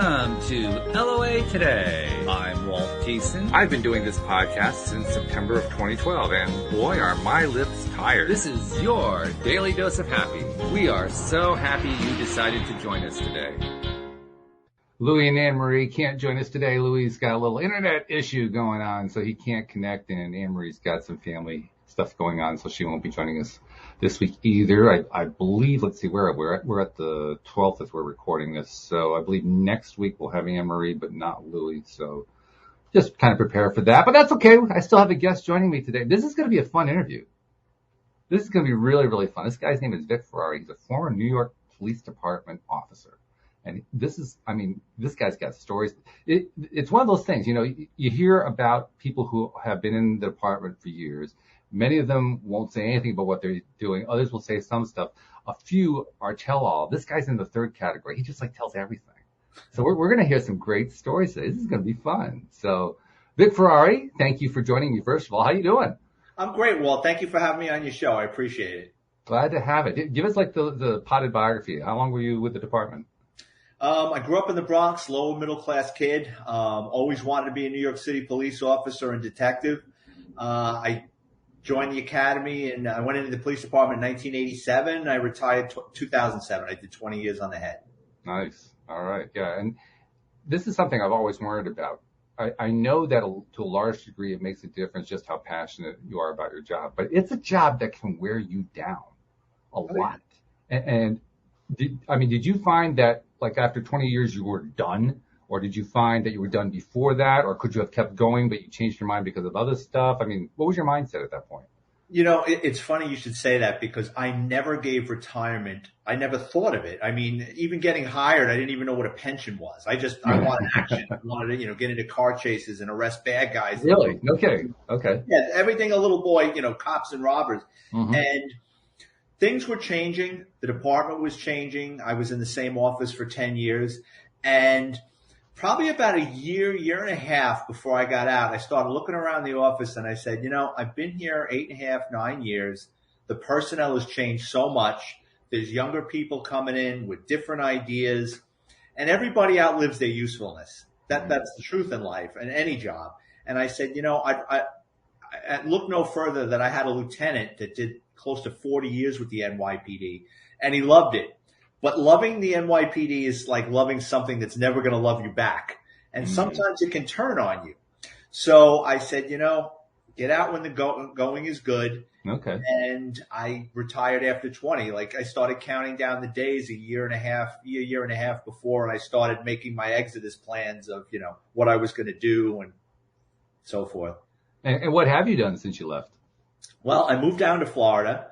Welcome to LOA Today. I'm Walt Jason. I've been doing this podcast since September of 2012, and boy, are my lips tired. This is your daily dose of happy. We are so happy you decided to join us today. Louis and Anne-Marie can't join us today. Louis's got a little internet issue going on, so he can't connect, and Anne-Marie's got some family stuff going on, so she won't be joining us this week either. I believe, let's see, we're at the 12th as we're recording this, so I believe next week we'll have Anne-Marie, but not Louis, so just kind of prepare for that. But that's okay. I still have a guest joining me today. This is going to be a fun interview. This is going to be really, really fun. This guy's name is Vic Ferrari. He's a former New York Police Department officer. And this guy's got stories. It's one of those things, you know, you hear about people who have been in the department for years. Many of them won't say anything about what they're doing. Others will say some stuff. A few are tell-all. This guy's in the third category. He just tells everything. So we're going to hear some great stories today. This is going to be fun. So Vic Ferrari, thank you for joining me. First of all, how you doing? I'm great, Walt. Thank you for having me on your show. I appreciate it. Glad to have it. Give us the potted biography. How long were you with the department? I grew up in the Bronx, lower middle class kid. Always wanted to be a New York City police officer and detective. I joined the academy and I went into the police department in 1987. I retired 2007. I did 20 years on the head. Nice. All right. Yeah. And this is something I've always worried about. I know that to a large degree it makes a difference just how passionate you are about your job, but it's a job that can wear you down a lot. And did you find that after 20 years you were done, or did you find that you were done before that, or could you have kept going but you changed your mind because of other stuff? I mean, what was your mindset at that point? You know, it's funny you should say that because I never gave retirement. I never thought of it. I mean, even getting hired, I didn't even know what a pension was. I wanted action. I wanted to, get into car chases and arrest bad guys. Really? No kidding. Okay. Yeah, everything a little boy, cops and robbers. Mm-hmm. And things were changing. The department was changing. I was in the same office for 10 years. And probably about a year and a half before I got out, I started looking around the office and I said, I've been here 8.5, 9 years. The personnel has changed so much. There's younger people coming in with different ideas, and everybody outlives their usefulness. That's the truth in life and any job. And I said, I look no further that I had a lieutenant that did close to 40 years with the NYPD, and he loved it. But loving the NYPD is like loving something that's never going to love you back. And sometimes it can turn on you. So I said, get out when the going is good. Okay. And I retired after 20. I started counting down the days a year and a half before, and I started making my exodus plans of, what I was going to do and so forth. And what have you done since you left? Well, I moved down to Florida.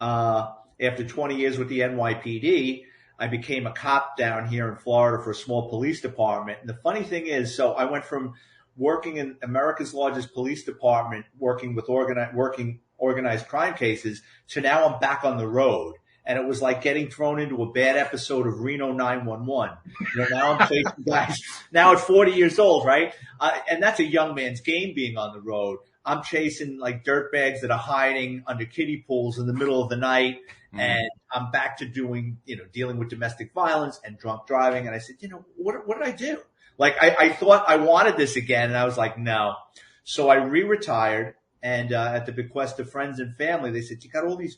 After 20 years with the NYPD, I became a cop down here in Florida for a small police department. And the funny thing is, so I went from working in America's largest police department, working with organized crime cases, to now I'm back on the road. And it was like getting thrown into a bad episode of Reno 911. Now I'm chasing guys. Now at 40 years old, right? And that's a young man's game being on the road. I'm chasing dirtbags that are hiding under kiddie pools in the middle of the night. And I'm back to doing, dealing with domestic violence and drunk driving. And I said, what did I do? I thought I wanted this again. And I was like, no. So I re-retired. And at the bequest of friends and family, they said, you got all these,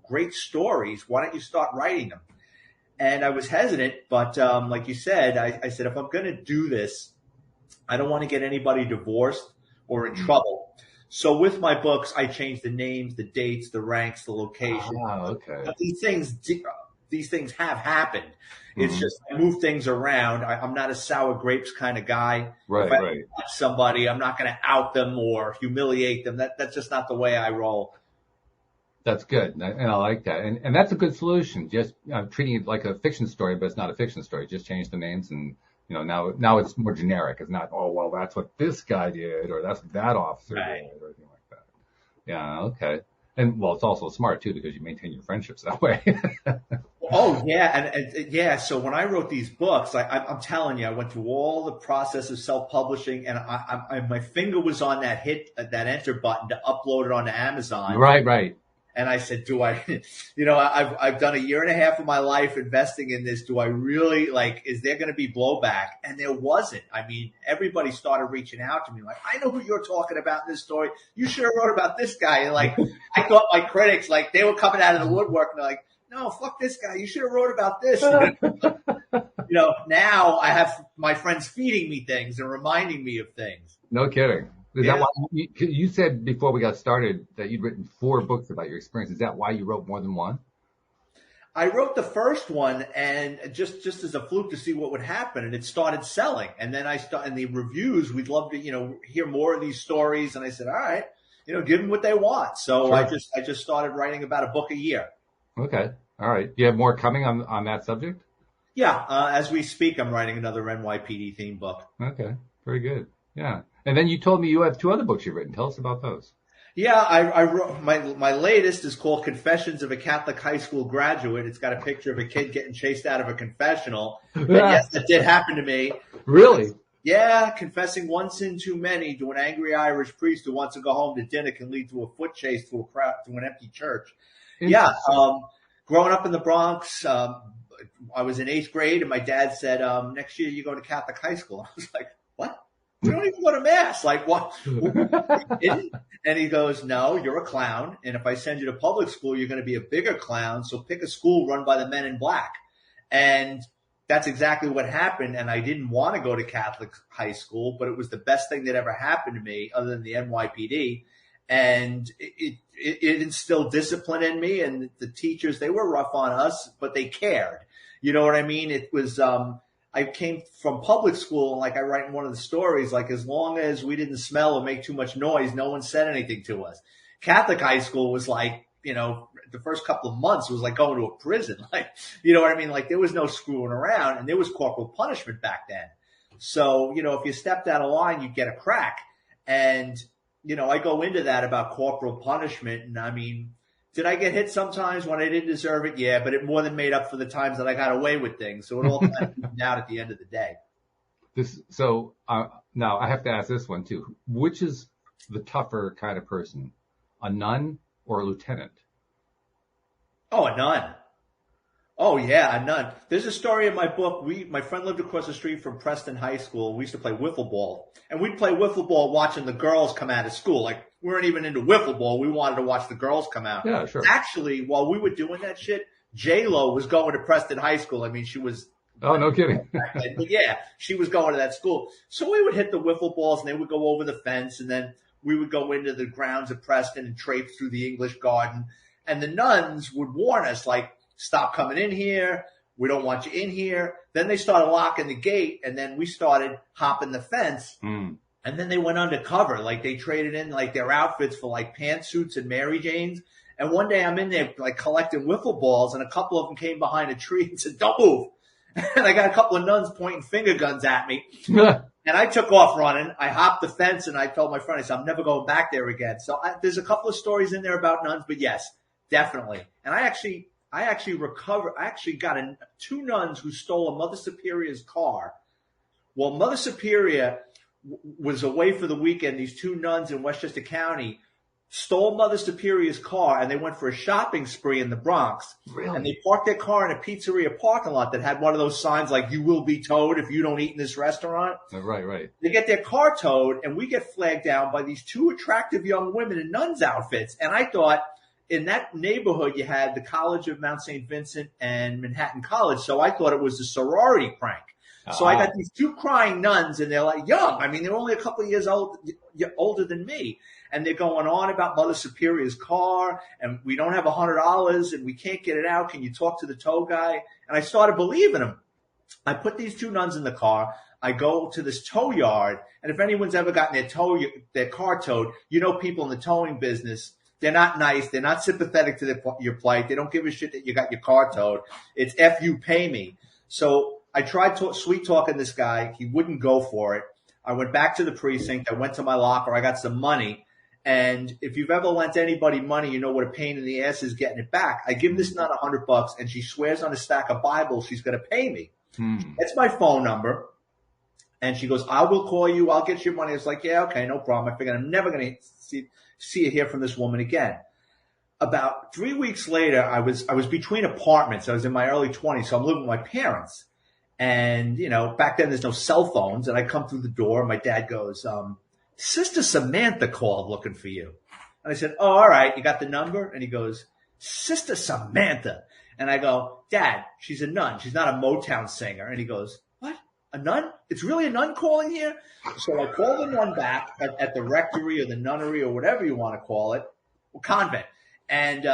great stories. Why don't you start writing them? And I was hesitant. But like you said, I said, if I'm going to do this, I don't want to get anybody divorced or in trouble. So with my books, I changed the names, the dates, the ranks, the location. Oh, okay. But these things have happened. It's just I move things around. I'm not a sour grapes kind of guy. Right, if I right. touch somebody, I'm not going to out them or humiliate them. That's just not the way I roll. That's good, and I like that. And that's a good solution. Just treating it like a fiction story, but it's not a fiction story. Just change the names and now it's more generic. It's not, oh, well, that's what this guy did, or that's what that officer did, or anything like that. Yeah, okay. And, well, it's also smart, too, because you maintain your friendships that way. Oh, yeah. And yeah, so when I wrote these books, I'm telling you, I went through all the process of self-publishing, and my finger was on that enter button to upload it onto Amazon. Right. And I said, do I, I've done a year and a half of my life investing in this. Do I really is there going to be blowback? And there wasn't. I mean, everybody started reaching out to me like, I know who you're talking about in this story. You should have wrote about this guy. And I thought my critics, they were coming out of the woodwork and they're like, no, fuck this guy. You should have wrote about this. Now I have my friends feeding me things and reminding me of things. No kidding. Is that why you said before we got started that you'd written 4 books about your experience? Is that why you wrote more than one? I wrote the first one and just as a fluke to see what would happen, and it started selling. And then in the reviews, we'd love to, hear more of these stories. And I said, all right, give them what they want. So sure. I just started writing about a book a year. Okay. All right. Do you have more coming on that subject? Yeah. As we speak, I'm writing another NYPD themed book. Okay. Very good. Yeah. And then you told me you have 2 other books you've written. Tell us about those. Yeah, I wrote my latest is called Confessions of a Catholic High School Graduate. It's got a picture of a kid getting chased out of a confessional. And yes, that did happen to me. Really? Yeah, confessing one sin too many to an angry Irish priest who wants to go home to dinner can lead to a foot chase to an empty church. Yeah, growing up in the Bronx, I was in 8th grade, and my dad said, next year you're going to Catholic high school. I was like, what? We don't even go to mass. Like, what? And he goes, no, you're a clown. And if I send you to public school, you're going to be a bigger clown. So pick a school run by the men in black. And that's exactly what happened. And I didn't want to go to Catholic high school, but it was the best thing that ever happened to me other than the NYPD. And it instilled discipline in me. And the teachers, they were rough on us, but they cared. You know what I mean? It was, I came from public school, and like I write in one of the stories, as long as we didn't smell or make too much noise, no one said anything to us. Catholic high school was the first couple of months was like going to a prison. You know what I mean? There was no screwing around, and there was corporal punishment back then. So, if you stepped out of line, you'd get a crack. And, I go into that about corporal punishment. And I mean, did I get hit sometimes when I didn't deserve it? Yeah, but it more than made up for the times that I got away with things. So it all kind of came out at the end of the day. Now I have to ask this one too. Which is the tougher kind of person, a nun or a lieutenant? Oh, a nun. Oh, yeah, a nun. There's a story in my book. My friend lived across the street from Preston High School. We used to play wiffle ball. And we'd play wiffle ball watching the girls come out of school. We weren't even into wiffle ball. We wanted to watch the girls come out. Yeah, sure. Actually, while we were doing that shit, J-Lo was going to Preston High School. I mean, she was... Oh, no kidding. But yeah, she was going to that school. So we would hit the wiffle balls, and they would go over the fence, and then we would go into the grounds of Preston and traipse through the English garden. And the nuns would warn us, stop coming in here. We don't want you in here. Then they started locking the gate, and then we started hopping the fence. And then they went undercover. They traded in their outfits for pantsuits and Mary Janes. And one day I'm in there collecting wiffle balls, and a couple of them came behind a tree and said, don't move. And I got a couple of nuns pointing finger guns at me. And I took off running. I hopped the fence, and I told my friend, I said, I'm never going back there again. So there's a couple of stories in there about nuns, but yes, definitely. And I actually recovered. I actually got 2 nuns who stole a Mother Superior's car. Well, Mother Superior was away for the weekend. These 2 nuns in Westchester County stole Mother Superior's car, and they went for a shopping spree in the Bronx. Really? And they parked their car in a pizzeria parking lot that had one of those signs you will be towed if you don't eat in this restaurant. Right. They get their car towed, and we get flagged down by these 2 attractive young women in nuns' outfits. And I thought, in that neighborhood, you had the College of Mount St. Vincent and Manhattan College. So I thought it was a sorority prank. So I got these 2 crying nuns, and they're young. I mean, they're only a couple of years older than me. And they're going on about Mother Superior's car, and we don't have $100, and we can't get it out. Can you talk to the tow guy? And I started believing them. I put these 2 nuns in the car. I go to this tow yard, and if anyone's ever gotten their car towed, people in the towing business, they're not nice. They're not sympathetic to your plight. They don't give a shit that you got your car towed. It's F you, pay me. So I tried sweet talking this guy. He wouldn't go for it. I went back to the precinct. I went to my locker. I got some money. And if you've ever lent anybody money, you know what a pain in the ass is getting it back. I give this nun $100, and she swears on a stack of Bibles she's going to pay me. That's my phone number. And she goes, I will call you. I'll get your money. It's yeah, okay, no problem. I figured I'm never going to see you hear from this woman again. about 3 weeks later, I was between apartments. I was in my early 20s, so I'm living with my parents. And, back then there's no cell phones. And I come through the door and my dad goes, Sister Samantha called looking for you. And I said, oh, all right. You got the number? And he goes, Sister Samantha. And I go, Dad, she's a nun. She's not a Motown singer. And he goes, what? A nun? It's really a nun calling here? So I call the nun back at the rectory or the nunnery or whatever you want to call it, or convent. And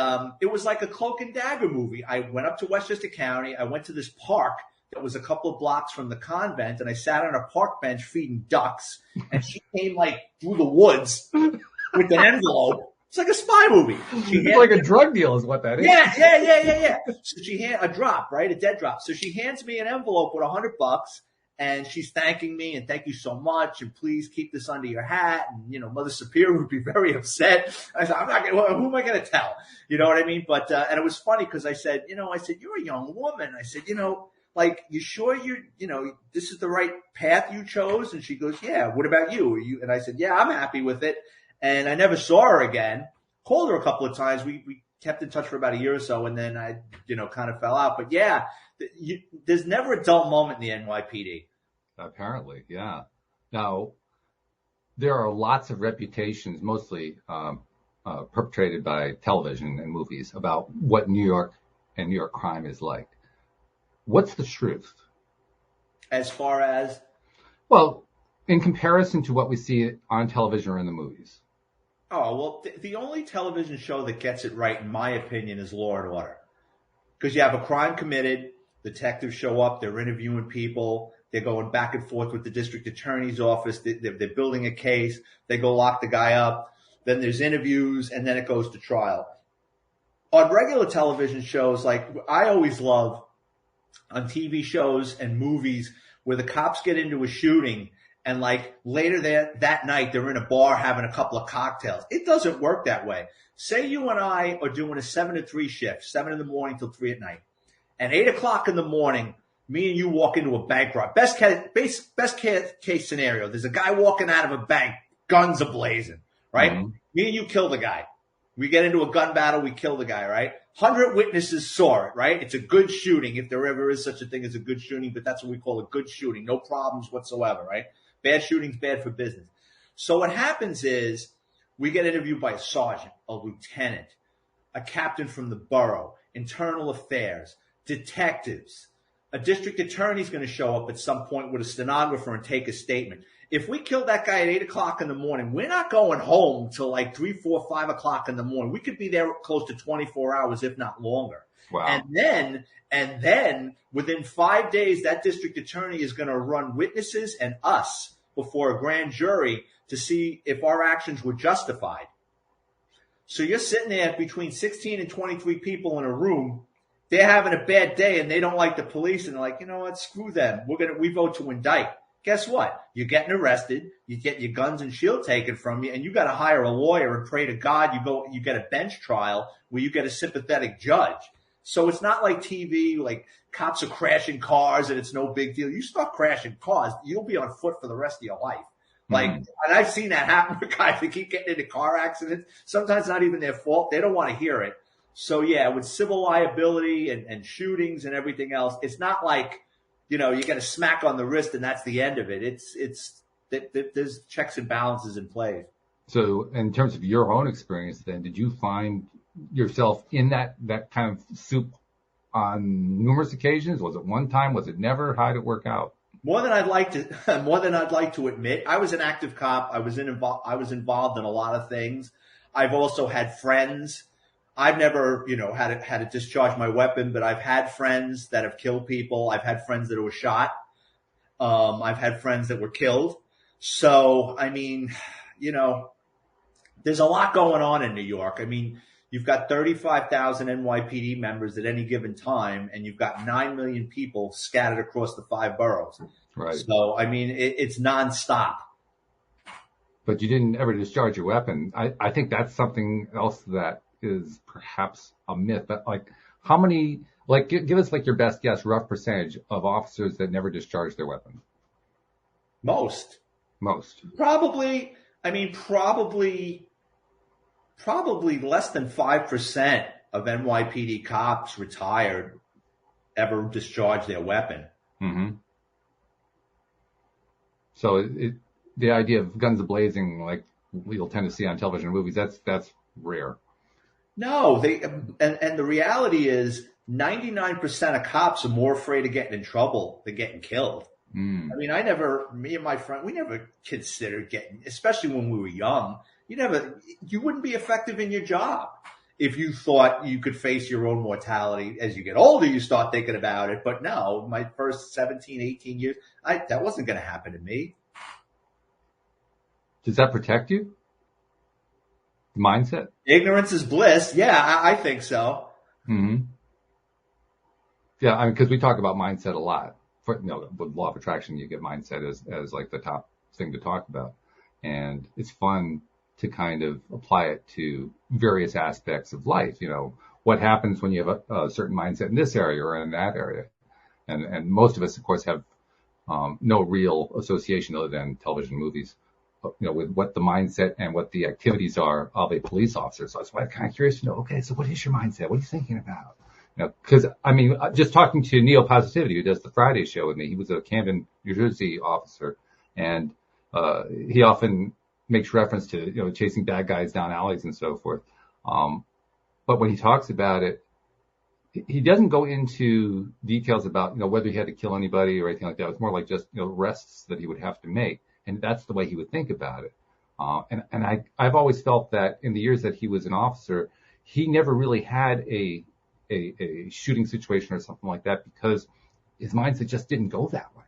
it was like a cloak and dagger movie. I went up to Westchester County. I went to this park that was a couple of blocks from the convent, and I sat on a park bench feeding ducks. And she came like through the woods with an envelope. It's like a spy movie. It's like a drug deal is what that is. Yeah. So a drop, right? A dead drop. So she hands me an envelope with $100. And she's thanking me and thank you so much. And please keep this under your hat. And, Mother Superior would be very upset. I said, who am I going to tell? You know what I mean? But, and it was funny because I said, you're a young woman. I said, you sure this is the right path you chose? And she goes, yeah. What about you? And I said, yeah, I'm happy with it. And I never saw her again. Called her a couple of times. We kept in touch for about a year or so. And then I, kind of fell out. But yeah. There's never a dull moment in the NYPD. Apparently, yeah. Now, there are lots of reputations, mostly perpetrated by television and movies, about what New York and New York crime is like. What's the truth? As far as? Well, in comparison to what we see on television or in the movies. Oh, well, the only television show that gets it right, in my opinion, is Law and Order. Because you have a crime committed. Detectives show up, they're interviewing people, they're going back and forth with the district attorney's office, they're building a case, they go lock the guy up, then there's interviews, and then it goes to trial. On regular television shows, like I always love on TV shows and movies where the cops get into a shooting and like later that night they're in a bar having a couple of cocktails. It doesn't work that way. Say you and I are doing a 7 to 3 shift, 7 in the morning till 3 at night. At 8 o'clock in the morning, me and you walk into a bank robbery. Best case scenario, there's a guy walking out of a bank, guns a blazing, right? Mm-hmm. Me and you kill the guy. We get into a gun battle, we kill the guy, right? 100 witnesses saw it, right? It's a good shooting, if there ever is such a thing as a good shooting, but that's what we call a good shooting. No problems whatsoever, right? Bad shooting's bad for business. So what happens is we get interviewed by a sergeant, a lieutenant, a captain from the borough, internal affairs, detectives. A district attorney's going to show up at some point with a stenographer and take a statement. If we kill that guy at 8 o'clock in the morning, we're not going home till like 3, 4, 5 o'clock in the morning. We could be there close to 24 hours, if not longer. Wow. And then within 5 days, that district attorney is going to run witnesses and us before a grand jury to see if our actions were justified. So you're sitting there between 16 and 23 people in a room. They're having a bad day and they don't like the police and they're like, you know what, screw them. We vote to indict. Guess what? You're getting arrested. You get your guns and shield taken from you and you got to hire a lawyer and pray to God you get a bench trial where you get a sympathetic judge. So it's not like TV, like cops are crashing cars and it's no big deal. You start crashing cars, you'll be on foot for the rest of your life. Like, and I've seen that happen with guys that keep getting into car accidents. Sometimes not even their fault. They don't want to hear it. So yeah, with civil liability and shootings and everything else, it's not like, you get a smack on the wrist and that's the end of it. There's checks and balances in place. So in terms of your own experience then, did you find yourself in that kind of soup on numerous occasions? Was it one time? Was it never? How did it work out? More than I'd like to admit. I was an active cop. I was involved in a lot of things. I've also had friends. I've never, had to discharge my weapon, but I've had friends that have killed people. I've had friends that were shot. I've had friends that were killed. So, I mean, there's a lot going on in New York. I mean, you've got 35,000 NYPD members at any given time, and you've got 9 million people scattered across the 5 boroughs. Right. So, I mean, it's nonstop. But you didn't ever discharge your weapon. I think that's something else that is perhaps a myth, but like how many, like give us like your best guess, rough percentage of officers that never discharged their weapon. Most. Probably, probably less than 5% of NYPD cops retired ever discharged their weapon. Mm-hmm. So the idea of guns a-blazing, like we'll tend to see on television and movies, that's rare. No, and the reality is 99% of cops are more afraid of getting in trouble than getting killed. Mm. I mean, me and my friend, we never considered getting, especially when we were young, you wouldn't be effective in your job if you thought you could face your own mortality. As you get older, you start thinking about it. But no, my first 17, 18 years, that wasn't going to happen to me. Does that protect you? Mindset? Ignorance is bliss. Yeah, I think so. Mm-hmm. Yeah, I mean, because we talk about mindset a lot. With law of attraction, you get mindset as like the top thing to talk about. And it's fun to kind of apply it to various aspects of life. What happens when you have a certain mindset in this area or in that area? And most of us, of course, have no real association other than television, movies, with what the mindset and what the activities are of a police officer. So that's why I'm kind of curious to know, okay, so what is your mindset? What are you thinking about? Because I mean, just talking to Neo Positivity, who does the Friday show with me, he was a Camden, New Jersey officer, and he often makes reference to chasing bad guys down alleys and so forth. But when he talks about it, he doesn't go into details about whether he had to kill anybody or anything like that. It's more like just arrests that he would have to make, and that's the way he would think about it. And I've always felt that in the years that he was an officer, he never really had a shooting situation or something like that because his mindset just didn't go that way.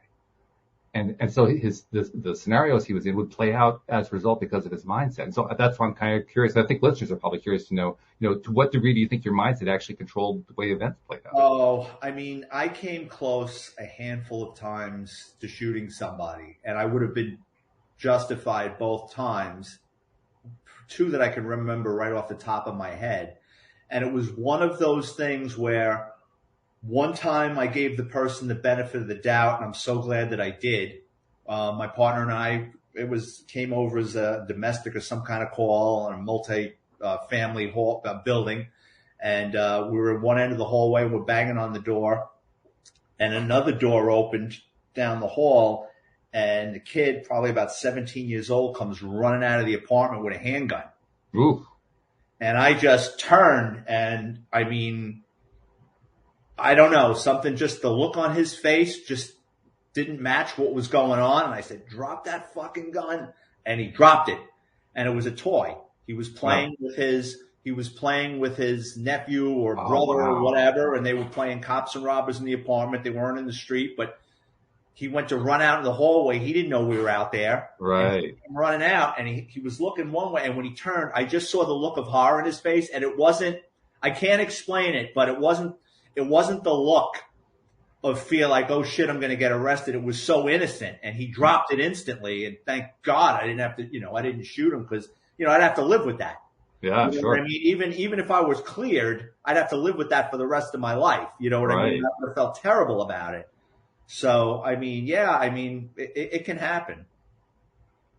And so the scenarios he was in would play out as a result because of his mindset. And so that's why I'm kind of curious. I think listeners are probably curious to know, to what degree do you think your mindset actually controlled the way events played out? Oh, I mean, I came close a handful of times to shooting somebody, and I would have been justified both times. Two that I can remember right off the top of my head. And it was one of those things where one time I gave the person the benefit of the doubt, and I'm so glad that I did. My partner and I, came over as a domestic or some kind of call on a multi-family building. And we were at one end of the hallway, we're banging on the door, and another door opened down the hall, and the kid, probably about 17 years old, comes running out of the apartment with a handgun. Ooh. And I just turned, and I mean, I don't know, the look on his face just didn't match what was going on. And I said, drop that fucking gun. And he dropped it. And it was a toy. He was playing with his nephew or brother or whatever. And they were playing cops and robbers in the apartment. They weren't in the street, but he went to run out in the hallway. He didn't know we were out there. Right. And he came running out, and he was looking one way. And when he turned, I just saw the look of horror in his face. And it wasn't, I can't explain it, but it wasn't the look of fear like, oh shit, I'm going to get arrested. It was so innocent, and he dropped it instantly. And thank God I didn't have to, I didn't shoot him because, I'd have to live with that. Yeah, you know sure. What I mean, even if I was cleared, I'd have to live with that for the rest of my life. You know what I mean? I would have felt terrible about it. So, I mean, it can happen.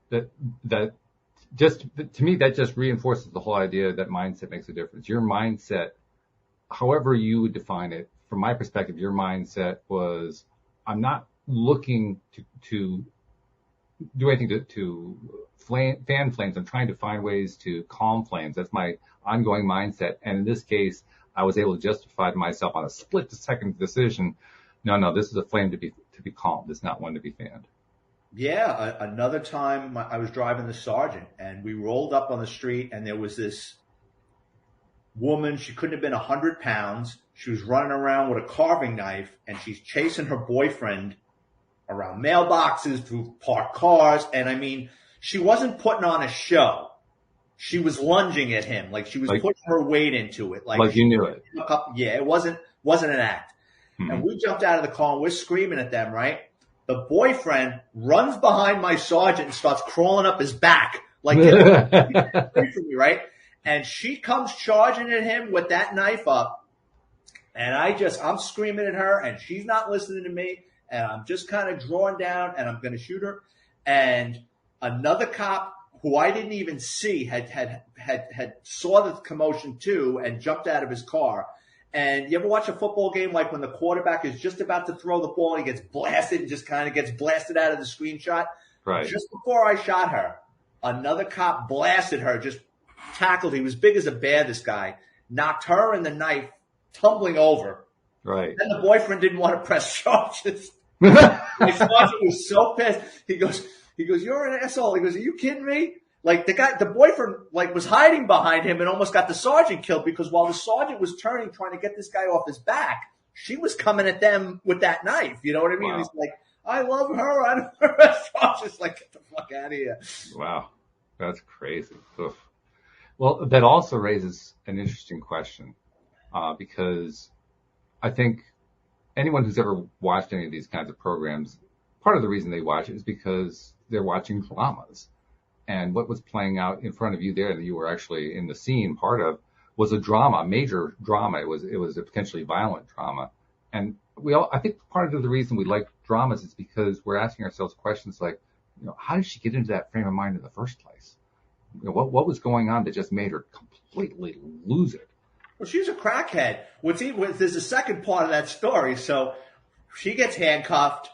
That just, to me, that just reinforces the whole idea that mindset makes a difference. Your mindset, however you would define it, from my perspective, your mindset was, I'm not looking to do anything to fan flames. I'm trying to find ways to calm flames. That's my ongoing mindset. And in this case, I was able to justify to myself on a split-second decision, no, this is a flame to be calmed. It's not one to be fanned. Yeah, another time I was driving the sergeant, and we rolled up on the street, and there was this woman. She couldn't have been 100 pounds. She was running around with a carving knife, and she's chasing her boyfriend around mailboxes, through parked cars. And I mean, she wasn't putting on a show. She was lunging at him, like she was putting her weight into it. Like you knew it. Yeah, it wasn't an act. Mm-hmm. And we jumped out of the car, and we're screaming at them, right? The boyfriend runs behind my sergeant and starts crawling up his back, like, get away from me, right? And she comes charging at him with that knife up. And I'm screaming at her, and she's not listening to me. And I'm just kind of drawing down, and I'm going to shoot her. And another cop who I didn't even see, had saw the commotion too and jumped out of his car. And you ever watch a football game like when the quarterback is just about to throw the ball and he gets blasted and just kind of gets blasted out of the screenshot? Right. Just before I shot her, another cop blasted her, just tackled. He was big as a bear, this guy. Knocked her and the knife tumbling over. Right. Then the boyfriend didn't want to press charges. My sergeant was so pissed. He goes, you're an asshole. He goes, are you kidding me? Like the boyfriend, like was hiding behind him and almost got the sergeant killed because while the sergeant was turning, trying to get this guy off his back, she was coming at them with that knife. You know what I mean? Wow. He's like, I love her. I don't press charges. Like, get the fuck out of here. Wow. That's crazy. Oof. Well, that also raises an interesting question, because I think anyone who's ever watched any of these kinds of programs, part of the reason they watch it is because they're watching dramas. And what was playing out in front of you there that you were actually in the scene part of was a drama, major drama. It was a potentially violent drama. And I think part of the reason we like dramas is because we're asking ourselves questions like, how did she get into that frame of mind in the first place? What was going on that just made her completely lose it? Well, she's a crackhead. There's a second part of that story. So she gets handcuffed,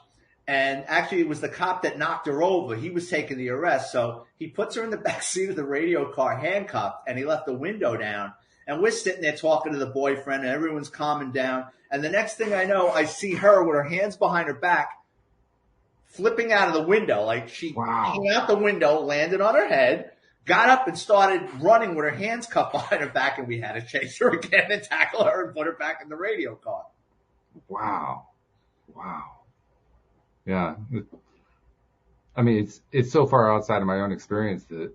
and actually it was the cop that knocked her over. He was taking the arrest. So he puts her in the back seat of the radio car handcuffed, and he left the window down. And we're sitting there talking to the boyfriend, and everyone's calming down. And the next thing I know, I see her with her hands behind her back, flipping out of the window. Like she came out the window, landed on her head, got up and started running with her hands cuffed behind her back, and we had to chase her again and tackle her and put her back in the radio car. Wow. Yeah. I mean, it's so far outside of my own experience that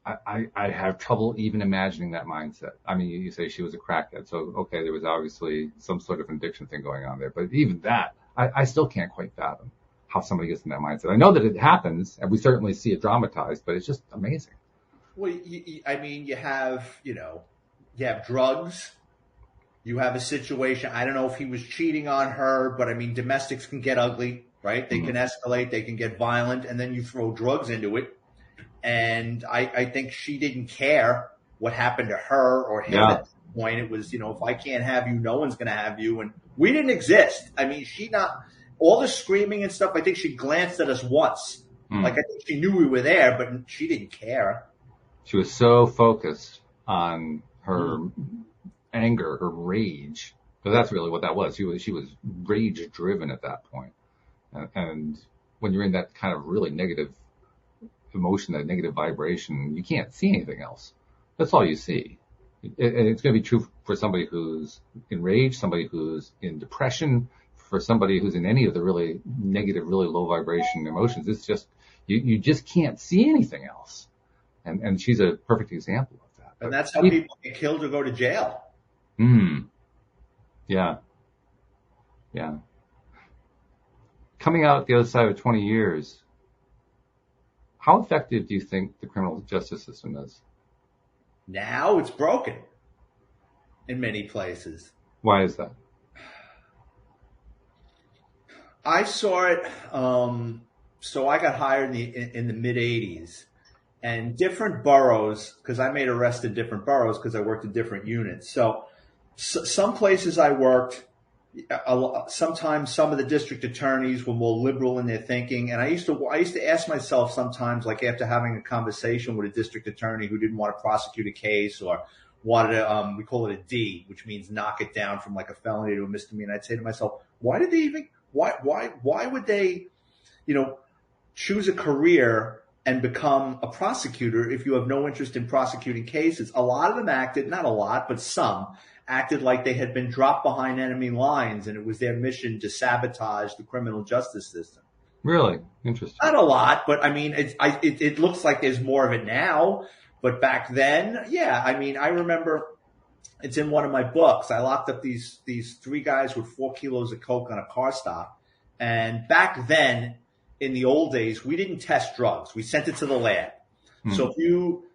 I have trouble even imagining that mindset. I mean, you say she was a crackhead, so okay, there was obviously some sort of addiction thing going on there, but even that, I still can't quite fathom how somebody gets in that mindset. I know that it happens, and we certainly see it dramatized, but it's just amazing. Well, I mean, you have drugs. You have a situation. I don't know if he was cheating on her, but I mean, domestics can get ugly, right? They can escalate. They can get violent. And then you throw drugs into it. And I think she didn't care what happened to her or him at that point. It was, if I can't have you, no one's going to have you. And we didn't exist. I mean, all the screaming and stuff, I think she glanced at us once. Like, I think she knew we were there, but she didn't care. She was so focused on her anger, her rage, because that's really what that was. She was rage driven at that point. And when you're in that kind of really negative emotion, that negative vibration, you can't see anything else. That's all you see. And it's going to be true for somebody who's in rage, somebody who's in depression, for somebody who's in any of the really negative, really low vibration emotions. It's just, you just can't see anything else. And she's a perfect example of that. And that's how people get killed or go to jail. Yeah. Coming out the other side of 20 years, how effective do you think the criminal justice system is? Now it's broken in many places. Why is that? I saw it. So I got hired in the mid 80s. And different boroughs, because I made arrests in different boroughs because I worked in different units. So some places I worked, sometimes some of the district attorneys were more liberal in their thinking. And I used to ask myself sometimes, like after having a conversation with a district attorney who didn't want to prosecute a case or wanted to, we call it a D, which means knock it down from like a felony to a misdemeanor. I'd say to myself, why would they, choose a career and become a prosecutor if you have no interest in prosecuting cases? A lot of them acted, not a lot, but some acted like they had been dropped behind enemy lines and it was their mission to sabotage the criminal justice system. Really? Interesting. Not a lot, but I mean, it looks like there's more of it now. But back then, yeah, I mean, I remember it's in one of my books. I locked up these 3 guys with 4 kilos of coke on a car stop. And back then, in the old days, we didn't test drugs. We sent it to the lab. So if you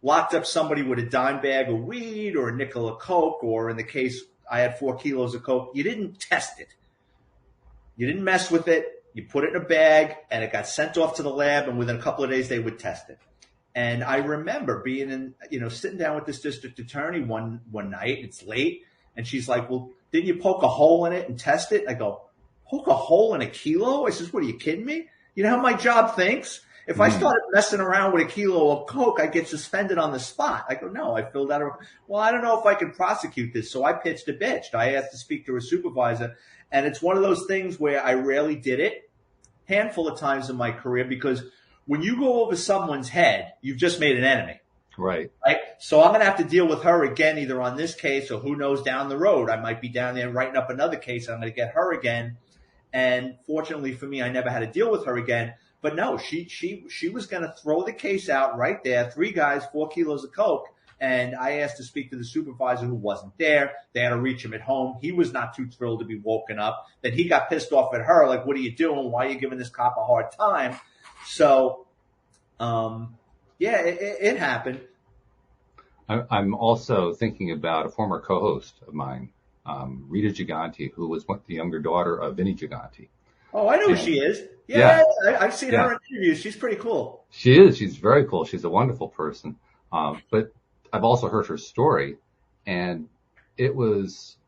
locked up somebody with a dime bag of weed or a nickel of coke, or in the case I had 4 kilos of coke, you didn't test it. You didn't mess with it. You put it in a bag, and it got sent off to the lab, and within a couple of days, they would test it. And I remember being sitting down with this district attorney one night. It's late, and she's like, "Well, didn't you poke a hole in it and test it?" I go, "Poke a hole in a kilo?" I says, "What, are you kidding me? You know how my job thinks? If I started messing around with a kilo of coke, I'd get suspended on the spot." I go, "No, I filled out well, I don't know if I can prosecute this." So I pitched a bitch. I asked to speak to her supervisor. And it's one of those things where I rarely did it, handful of times in my career, because when you go over someone's head, you've just made an enemy. Right. So I'm going to have to deal with her again, either on this case or who knows down the road. I might be down there writing up another case. And I'm going to get her again. And fortunately for me, I never had to deal with her again. But no, she was going to throw the case out right there. 3 guys, 4 kilos of coke. And I asked to speak to the supervisor, who wasn't there. They had to reach him at home. He was not too thrilled to be woken up. Then he got pissed off at her, like, "What are you doing? Why are you giving this cop a hard time?" So, it happened. I'm also thinking about a former co-host of mine, Rita Gigante, who was the younger daughter of Vinny Gigante. Oh, I know who she is. Yeah. I've seen her in interviews. She's pretty cool. She is. She's very cool. She's a wonderful person. But I've also heard her story, and it was,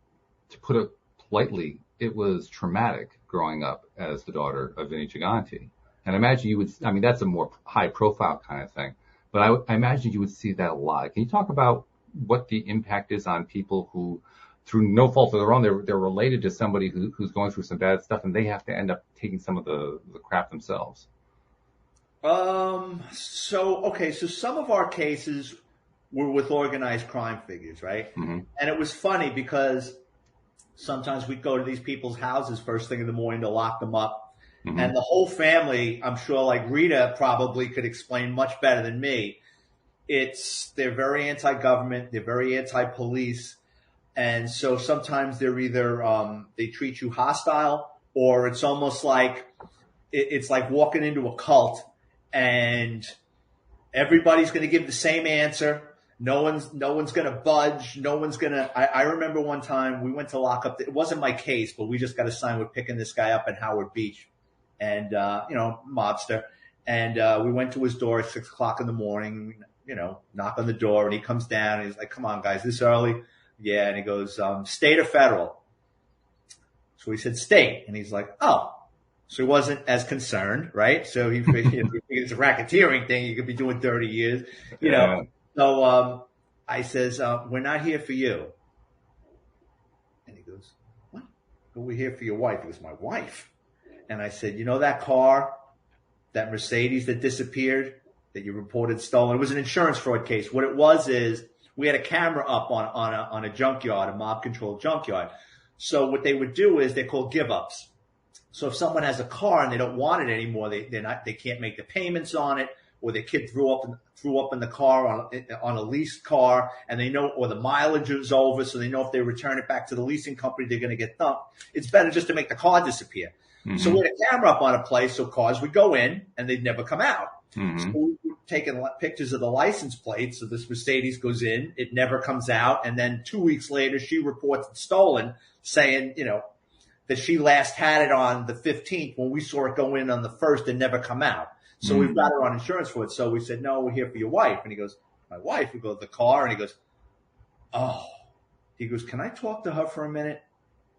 to put it politely, it was traumatic growing up as the daughter of Vinny Gigante. And I imagine that's a more high profile kind of thing, but I imagine you would see that a lot. Can you talk about what the impact is on people who, through no fault of their own, they're related to somebody who's going through some bad stuff, and they have to end up taking some of the crap themselves? So some of our cases were with organized crime figures, right? Mm-hmm. And it was funny because sometimes we'd go to these people's houses first thing in the morning to lock them up. Mm-hmm. And the whole family, I'm sure, like Rita probably could explain much better than me. They're very anti-government. They're very anti-police. And so sometimes they're either, they treat you hostile, or it's almost like, it's like walking into a cult and everybody's going to give the same answer. No one's going to budge. No one's going to, I remember one time we went to lock up, it wasn't my case, but we just got assigned with picking this guy up in Howard Beach, and, mobster. And, we went to his door at 6:00 in the morning, knock on the door, and he comes down and he's like, "Come on, guys, this early?" "Yeah." And he goes, "State or federal?" So we said state, and he's like, "Oh." So he wasn't as concerned, right? So he figured it's a racketeering thing. You could be doing 30 years, know. So I says, "We're not here for you." And he goes, "What?" "Well, we're here for your wife." He goes, "My wife?" And I said, "You know that car, that Mercedes that disappeared, that you reported stolen? It was an insurance fraud case. What it was is we had a camera up on a junkyard, a mob-controlled junkyard. So what they would do is they're called give-ups. So if someone has a car and they don't want it anymore, they can't make the payments on it, or their kid threw up in the car on a leased car, and they know, or the mileage is over, so they know if they return it back to the leasing company, they're going to get thumped. It's better just to make the car disappear. Mm-hmm. So we had a camera up on a place, so cars would go in and they'd never come out. Mm-hmm. So we were taking pictures of the license plates. So this Mercedes goes in, it never comes out, and then 2 weeks later, she reports it stolen, saying, that she last had it on the 15th when we saw it go in on the 1st and never come out. So we've got her on insurance for it. So we said, "No, we're here for your wife." And he goes, "My wife?" We go, "The car." And he goes, "Oh." He goes, "Can I talk to her for a minute?"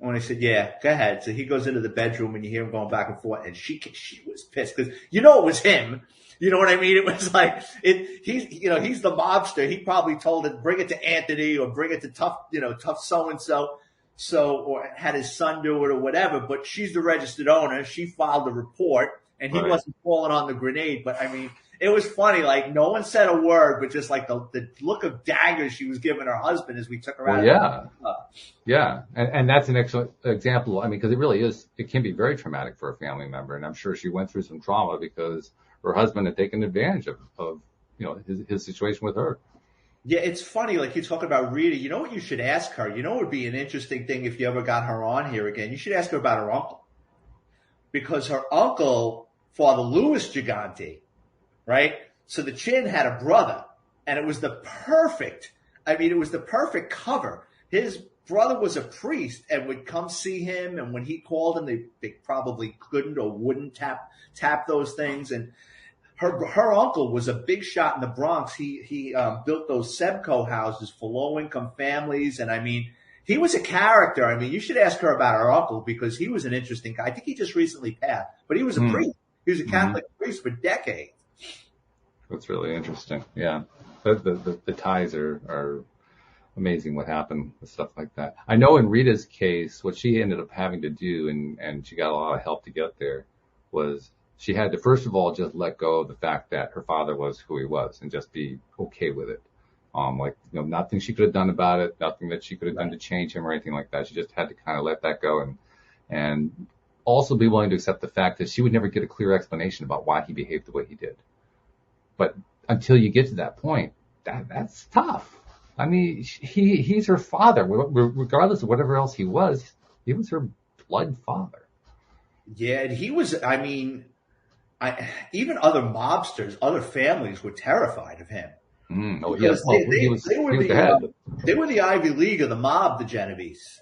And I said, "Yeah, go ahead." So he goes into the bedroom and you hear him going back and forth, and she was pissed because it was him. You know what I mean? It was like he's the mobster. He probably told it, "Bring it to Anthony," or "Bring it to tough so-and-so. Or had his son do it or whatever, but she's the registered owner. She filed the report, and he wasn't falling on the grenade. But I mean, it was funny. Like, no one said a word, but just like the look of daggers she was giving her husband as we took her out. Yeah. And that's an excellent example. I mean, because it can be very traumatic for a family member. And I'm sure she went through some trauma because her husband had taken advantage of his situation with her. Yeah, it's funny, like you're talking about Rita. You know what you should ask her? You know what would be an interesting thing if you ever got her on here again? You should ask her about her uncle. Because her uncle, Father Louis Gigante, right? So the Chin had a brother, and it was the perfect cover. His brother was a priest and would come see him, and when he called him, they probably couldn't or wouldn't tap those things. And her uncle was a big shot in the Bronx. He built those Sebco houses for low income families, and I mean, he was a character. I mean, you should ask her about her uncle because he was an interesting guy. I think he just recently passed, but he was a priest. He was a Catholic priest for decades. That's really interesting. Yeah, the ties are amazing. What happened with stuff like that. I know in Rita's case, what she ended up having to do, and she got a lot of help to get there, was she had to first of all just let go of the fact that her father was who he was and just be okay with it. Nothing she could have done about it, nothing that she could have done to change him or anything like that. She just had to kind of let that go and also be willing to accept the fact that she would never get a clear explanation about why he behaved the way he did. But until you get to that point, that's tough. I mean, he's her father, regardless of whatever else he was her blood father. Yeah, and he was, I mean, even other mobsters, other families were terrified of him. Oh, yes. He was the head. They were the Ivy League of the mob, the Genovese.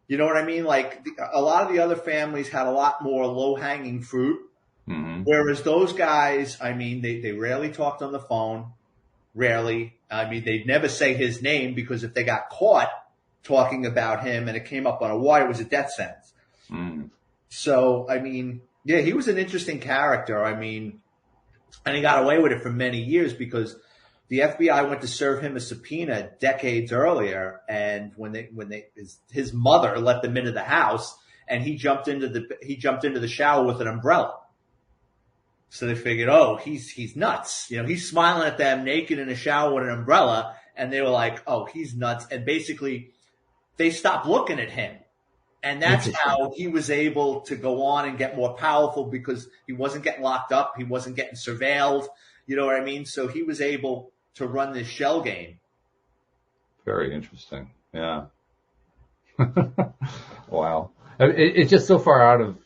You know what I mean? Like a lot of the other families had a lot more low-hanging fruit, whereas those guys, I mean, they rarely talked on the phone, rarely. I mean, they'd never say his name because if they got caught talking about him and it came up on a wire, it was a death sentence. So, I mean, yeah, he was an interesting character. I mean, and he got away with it for many years because the FBI went to serve him a subpoena decades earlier, and his mother let them into the house, and he jumped into the shower with an umbrella. So they figured, oh, he's nuts. You know, he's smiling at them naked in a shower with an umbrella, and they were like, oh, he's nuts. And basically, they stopped looking at him. And that's how he was able to go on and get more powerful because he wasn't getting locked up. He wasn't getting surveilled. You know what I mean? So he was able to run this shell game. Very interesting. Yeah. Wow. It's just so far out of,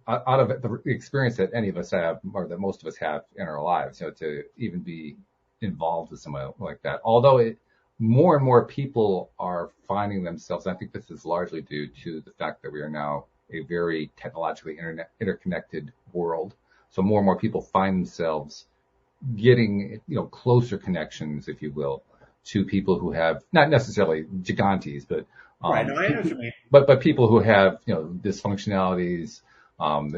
out of the experience that any of us have, or that most of us have in our lives, to even be involved with something like that. Although more and more people are finding themselves, I think this is largely due to the fact that we are now a very technologically interconnected world. So more and more people find themselves getting, closer connections, if you will, to people who have not necessarily gigantes, but right. No, I know what you mean. But people who have, dysfunctionalities. One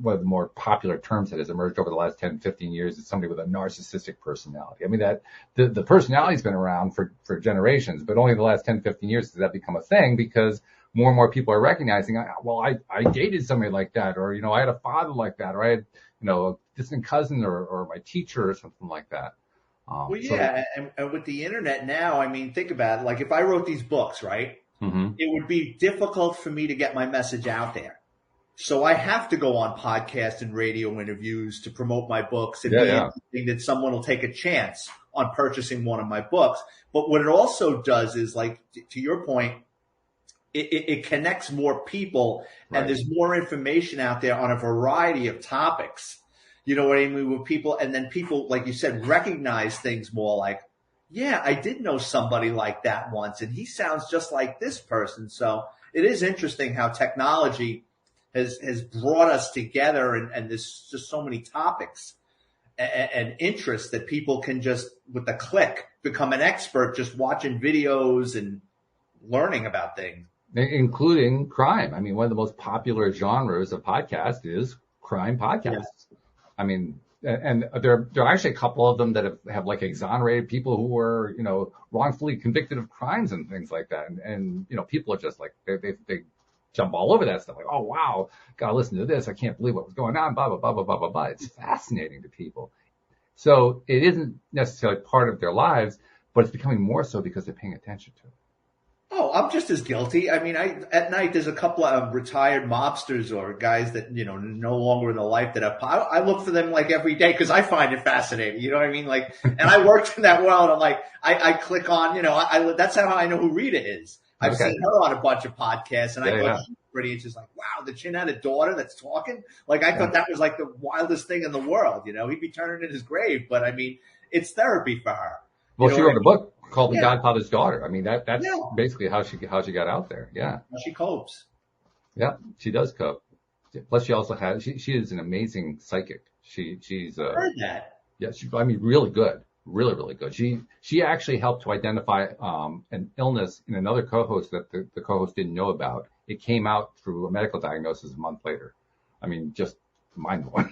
of the more popular terms that has emerged over the last 10, 15 years is somebody with a narcissistic personality. I mean, that the personality's been around for generations, but only the last 10, 15 years has that become a thing because more and more people are recognizing, I dated somebody like that, or, I had a father like that, or I had, a distant cousin or my teacher or something like that. Well, yeah. And with the internet now, I mean, think about it. Like if I wrote these books, right, it would be difficult for me to get my message out there. So I have to go on podcasts and radio interviews to promote my books and be that someone will take a chance on purchasing one of my books. But what it also does is, like, to your point, it connects more people and there's more information out there on a variety of topics. You know what I mean? With people, and then people, like you said, recognize things more like, yeah, I did know somebody like that once and he sounds just like this person. So it is interesting how technology has brought us together and there's just so many topics and interests that people can just, with a click, become an expert just watching videos and learning about things. Including crime. I mean, one of the most popular genres of podcast is crime podcasts. Yeah. I mean, and there are actually a couple of them that have like exonerated people who were, wrongfully convicted of crimes and things like that. And people are just like, they jump all over that stuff. Like, oh, wow, gotta listen to this. I can't believe what was going on, blah, blah, blah, blah, blah, blah, blah. It's fascinating to people. So it isn't necessarily part of their lives, but it's becoming more so because they're paying attention to it. Oh, I'm just as guilty. I mean, at night, there's a couple of retired mobsters or guys that, no longer in the life that I look for them like every day because I find it fascinating. You know what I mean? Like, and I worked in that world. I'm like, I click on, that's how I know who Rita is. I've seen her on a bunch of podcasts, and I thought she was pretty. It's just like, wow, the Chin had a daughter that's talking. Like, I thought that was like the wildest thing in the world. He'd be turning in his grave, but I mean, it's therapy for her. Well, she wrote a book called The Godfather's Daughter. I mean, that's basically how she got out there. Yeah, she copes. Yeah, she does cope. Plus, she also has she is an amazing psychic. She's I heard that. yeah, I mean, really good, really, really good. She actually helped to identify an illness in another co-host that the co-host didn't know about. It came out through a medical diagnosis a month later. I mean, just mind blowing.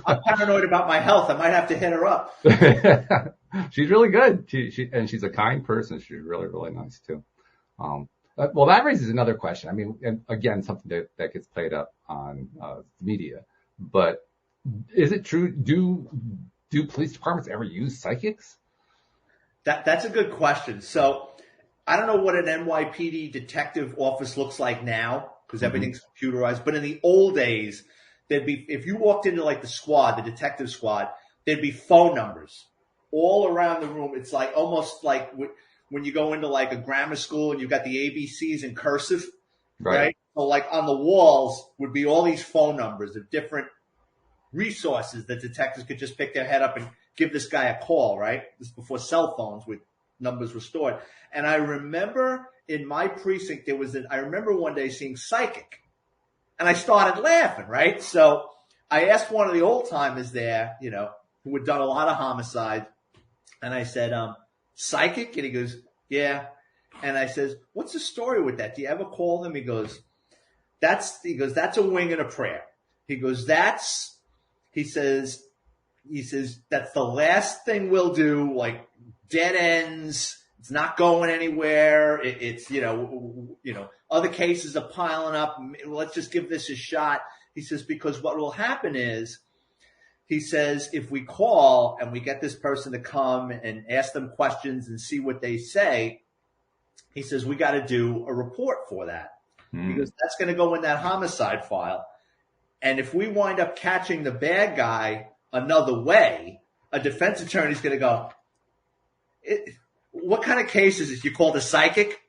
I'm paranoid about my health. I might have to hit her up. She's really good. And she's a kind person. She's really, really nice too. Well, that raises another question. I mean, and again, something that gets played up on media. But is it true? Do police departments ever use psychics? That's a good question. So I don't know what an NYPD detective office looks like now because everything's computerized. But in the old days, there'd be, if you walked into like the squad, the detective squad, there'd be phone numbers all around the room. It's like almost like when you go into like a grammar school and you've got the ABCs in cursive, right? So like on the walls would be all these phone numbers of different resources that detectives could just pick their head up and give this guy a call, right? This is before cell phones with numbers were stored. And I remember in my precinct, I remember one day seeing psychic and I started laughing, right? So I asked one of the old timers there, who had done a lot of homicides. And I said, psychic? And he goes, yeah. And I says, what's the story with that? Do you ever call them? He goes, that's a wing and a prayer. He goes, he says, that's the last thing we'll do, like dead ends. It's not going anywhere. It's, other cases are piling up. Let's just give this a shot. He says, because what will happen is, he says, if we call and we get this person to come and ask them questions and see what they say, he says, we got to do a report for that because that's going to go in that homicide file. And if we wind up catching the bad guy another way, a defense attorney's going to go, what kind of case is this? You called a psychic?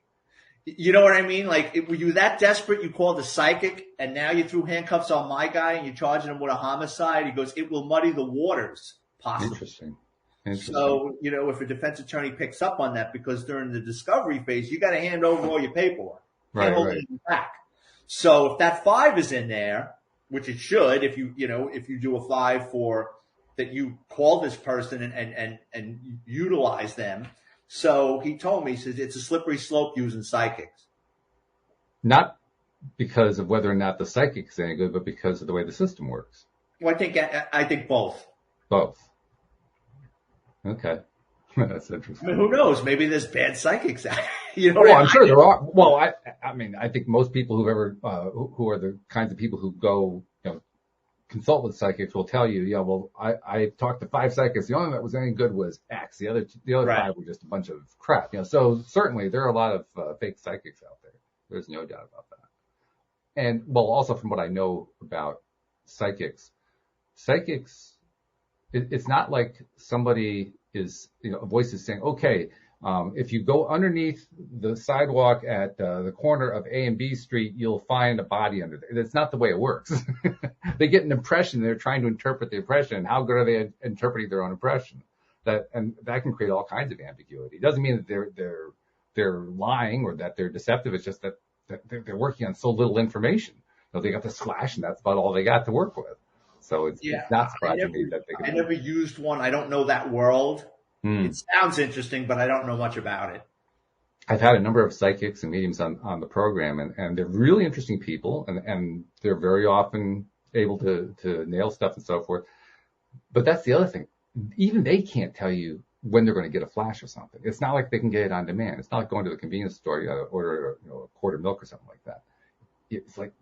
You know what I mean? Like, were you that desperate you called a psychic and now you threw handcuffs on my guy and you're charging him with a homicide? He goes, it will muddy the waters, possibly. Interesting. So, if a defense attorney picks up on that, because during the discovery phase, you got to hand over all your paperwork. Right. Anything back. So if that 5 is in there, which it should, if you do a 5 for that, you call this person and utilize them. So he told me, he says, it's a slippery slope using psychics. Not because of whether or not the psychic is any good, but because of the way the system works. Well, I think both. Both. Okay. That's interesting. I mean, who knows? Maybe there's bad psychics out. I'm sure there are. Well, I think most people who've ever, who are the kinds of people who go, consult with psychics will tell you, I talked to 5 psychics. The only one that was any good was X. The other right. 5 were just a bunch of crap. So certainly there are a lot of fake psychics out there. There's no doubt about that. And also from what I know about psychics, it's not like somebody is, a voice is saying, okay, if you go underneath the sidewalk at the corner of A and B Street, you'll find a body under there. That's not the way it works. They get an impression. They're trying to interpret the impression. How good are they interpreting their own impression? And that can create all kinds of ambiguity. It doesn't mean that they're lying or that they're deceptive. It's just that they're working on so little information. They got this flash, and that's about all they got to work with. So it's not surprising me that they. I never used one. I don't know that world. It sounds interesting, but I don't know much about it. I've had a number of psychics and mediums on the program, and they're really interesting people, and they're very often able to nail stuff and so forth. But that's the other thing. Even they can't tell you when they're going to get a flash or something. It's not like they can get it on demand. It's not like going to the convenience store, you got to order a quart of milk or something like that. It's like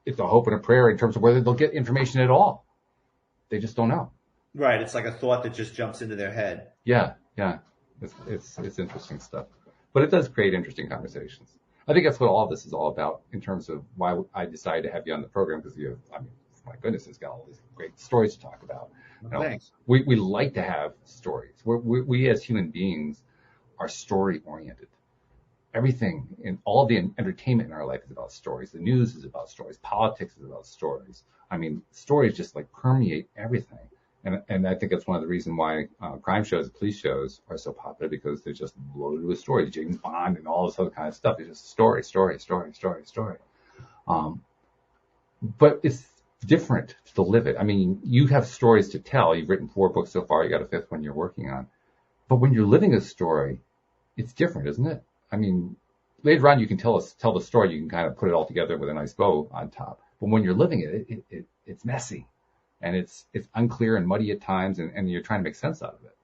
it's a hope and a prayer in terms of whether they'll get information at all. They just don't know. Right. It's like a thought that just jumps into their head. Yeah. It's interesting stuff. But it does create interesting conversations. I think that's what all this is all about in terms of why I decided to have you on the program, because my goodness, it's got all these great stories to talk about. Thanks. We like to have stories. We as human beings are story oriented. Everything in all the entertainment in our life is about stories. The news is about stories. Politics is about stories. Stories just like permeate everything. And I think that's one of the reasons why crime shows, police shows are so popular, because they're just loaded with stories. James Bond and all this other kind of stuff. It's just story. But different to live it. I mean, you have stories to tell. You've written 4 books so far. You got a 5th one you're working on. But when you're living a story, it's different, isn't it? I mean, later on you can tell the story. You can kind of put it all together with a nice bow on top. But when you're living it, it's messy, and it's unclear and muddy at times, and you're trying to make sense out of it.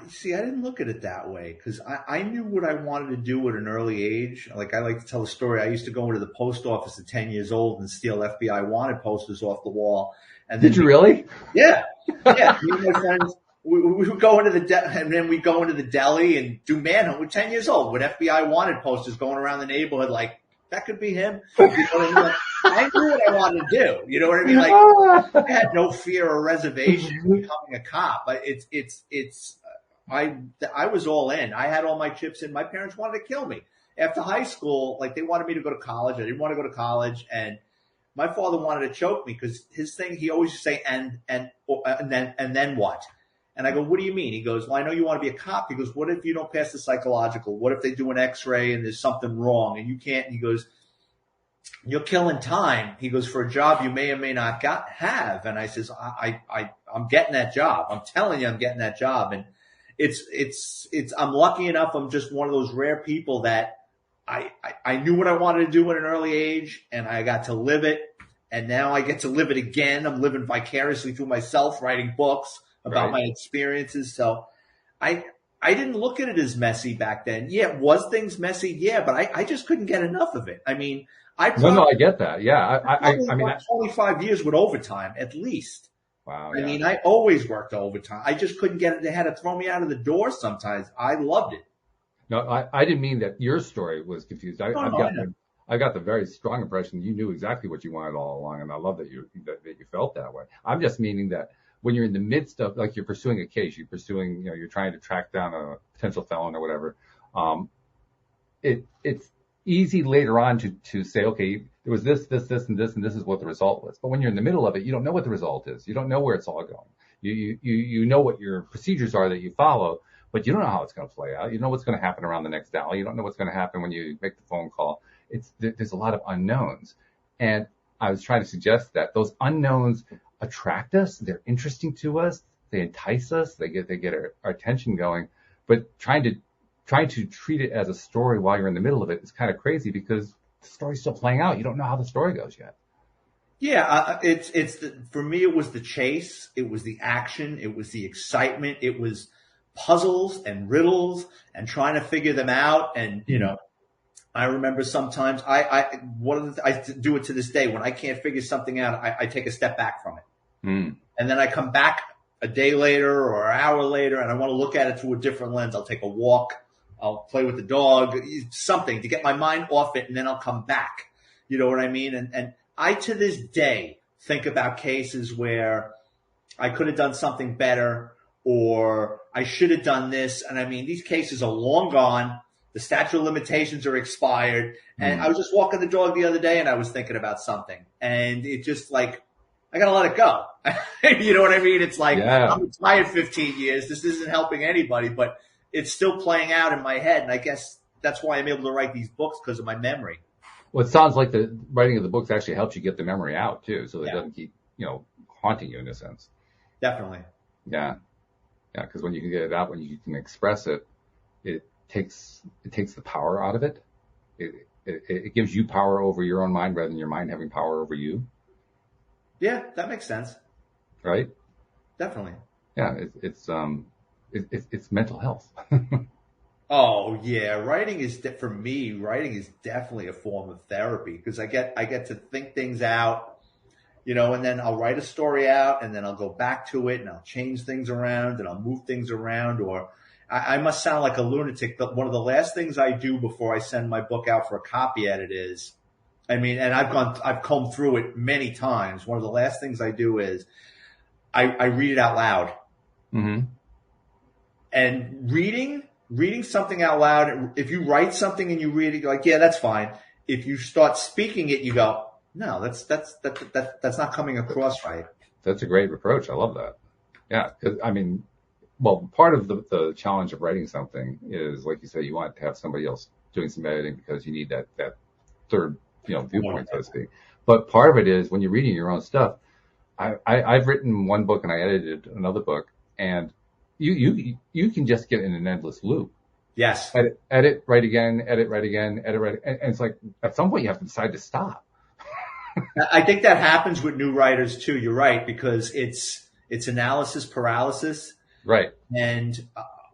See, I didn't look at it that way because I knew what I wanted to do at an early age. Like, I like to tell a story. I used to go into the post office at 10 years old and steal FBI wanted posters off the wall. And then Did you really? Yeah. Yeah. Me and my friends, we would go into and then we'd go into the deli and do manhunt. We're 10 years old with FBI wanted posters going around the neighborhood. Like, that could be him. You know what I mean? Like, I knew what I wanted to do. You know what I mean? Like, I had no fear or reservation in becoming a cop. But I was all in. I had all my chips in. My parents wanted to kill me. After high school, like, they wanted me to go to college. I didn't want to go to college. And my father wanted to choke me because his thing, he always used to say, and then what? And I go, what do you mean? He goes, well, I know you want to be a cop. He goes, what if you don't pass the psychological? What if they do an x-ray and there's something wrong and you can't? And he goes, you're killing time. He goes, for a job you may or may not have. And I says, I'm getting that job. I'm telling you, I'm getting that job. And I'm lucky enough. I'm just one of those rare people that I knew what I wanted to do at an early age and I got to live it. And now I get to live it again. I'm living vicariously through myself, writing books about my experiences. So I didn't look at it as messy back then. Yeah, was things messy? Yeah, but I just couldn't get enough of it. I mean, I get that. Yeah. I mean, 25 years with overtime at least. Wow. I mean, I always worked overtime. I just couldn't get it. They had to throw me out of the door sometimes. I loved it. No, I didn't mean that your story was confused. I got the very strong impression you knew exactly what you wanted all along, and I love that you felt that way. I'm just meaning that when you're in the midst of, like, you're pursuing a case, you're trying to track down a potential felon or whatever. It's easy later on to say, okay, there was this, and this, and this is what the result was. But when you're in the middle of it, you don't know what the result is. You don't know where it's all going. You know what your procedures are that you follow, but you don't know how it's going to play out. You don't know what's going to happen around the next alley. You don't know what's going to happen when you make the phone call. There's a lot of unknowns. And I was trying to suggest that those unknowns attract us. They're interesting to us. They entice us. They get our attention going. But trying to treat it as a story while you're in the middle of it is kind of crazy because the story's still playing out. You don't know how the story goes yet. Yeah, for me, it was the chase. It was the action. It was the excitement. It was puzzles and riddles and trying to figure them out. And, I remember sometimes I do it to this day. When I can't figure something out, I take a step back from it. And then I come back a day later or an hour later and I want to look at it through a different lens. I'll take a walk. I'll play with the dog, something to get my mind off it. And then I'll come back. You know what I mean? And I, to this day, think about cases where I could have done something better or I should have done this. And I mean, these cases are long gone. The statute of limitations are expired. And I was just walking the dog the other day and I was thinking about something. And it just like, I got to let it go. You know what I mean? It's like, I'm retired 15 years. This isn't helping anybody, but it's still playing out in my head. And I guess that's why I'm able to write these books because of my memory. Well, it sounds like the writing of the books actually helps you get the memory out too. So it doesn't keep, haunting you in a sense. Definitely. Yeah. Yeah. Cause when you can get it out, when you can express it, it takes the power out of it. It gives you power over your own mind rather than your mind having power over you. Yeah, that makes sense. Right? Definitely. Yeah, it's mental health. Oh yeah, for me, writing is definitely a form of therapy because I get to think things out, and then I'll write a story out and then I'll go back to it and I'll change things around and I'll move things around or I must sound like a lunatic, but one of the last things I do before I send my book out for a copy edit is, and I've combed through it many times. One of the last things I do is I read it out loud. Mm-hmm. And reading something out loud, if you write something and you read it, you're like, yeah, that's fine. If you start speaking it, you go, no, that's not coming across right. That's a great approach. I love that. Yeah. 'Cause well, part of the challenge of writing something is, like you say, you want to have somebody else doing some editing because you need that third, viewpoint, so to speak. But part of it is when you're reading your own stuff. I've written one book and I edited another book, and you can just get in an endless loop. Yes. Edit, write again, edit, write again, edit, write. And it's like at some point you have to decide to stop. I think that happens with new writers too. You're right, because it's analysis paralysis. Right. And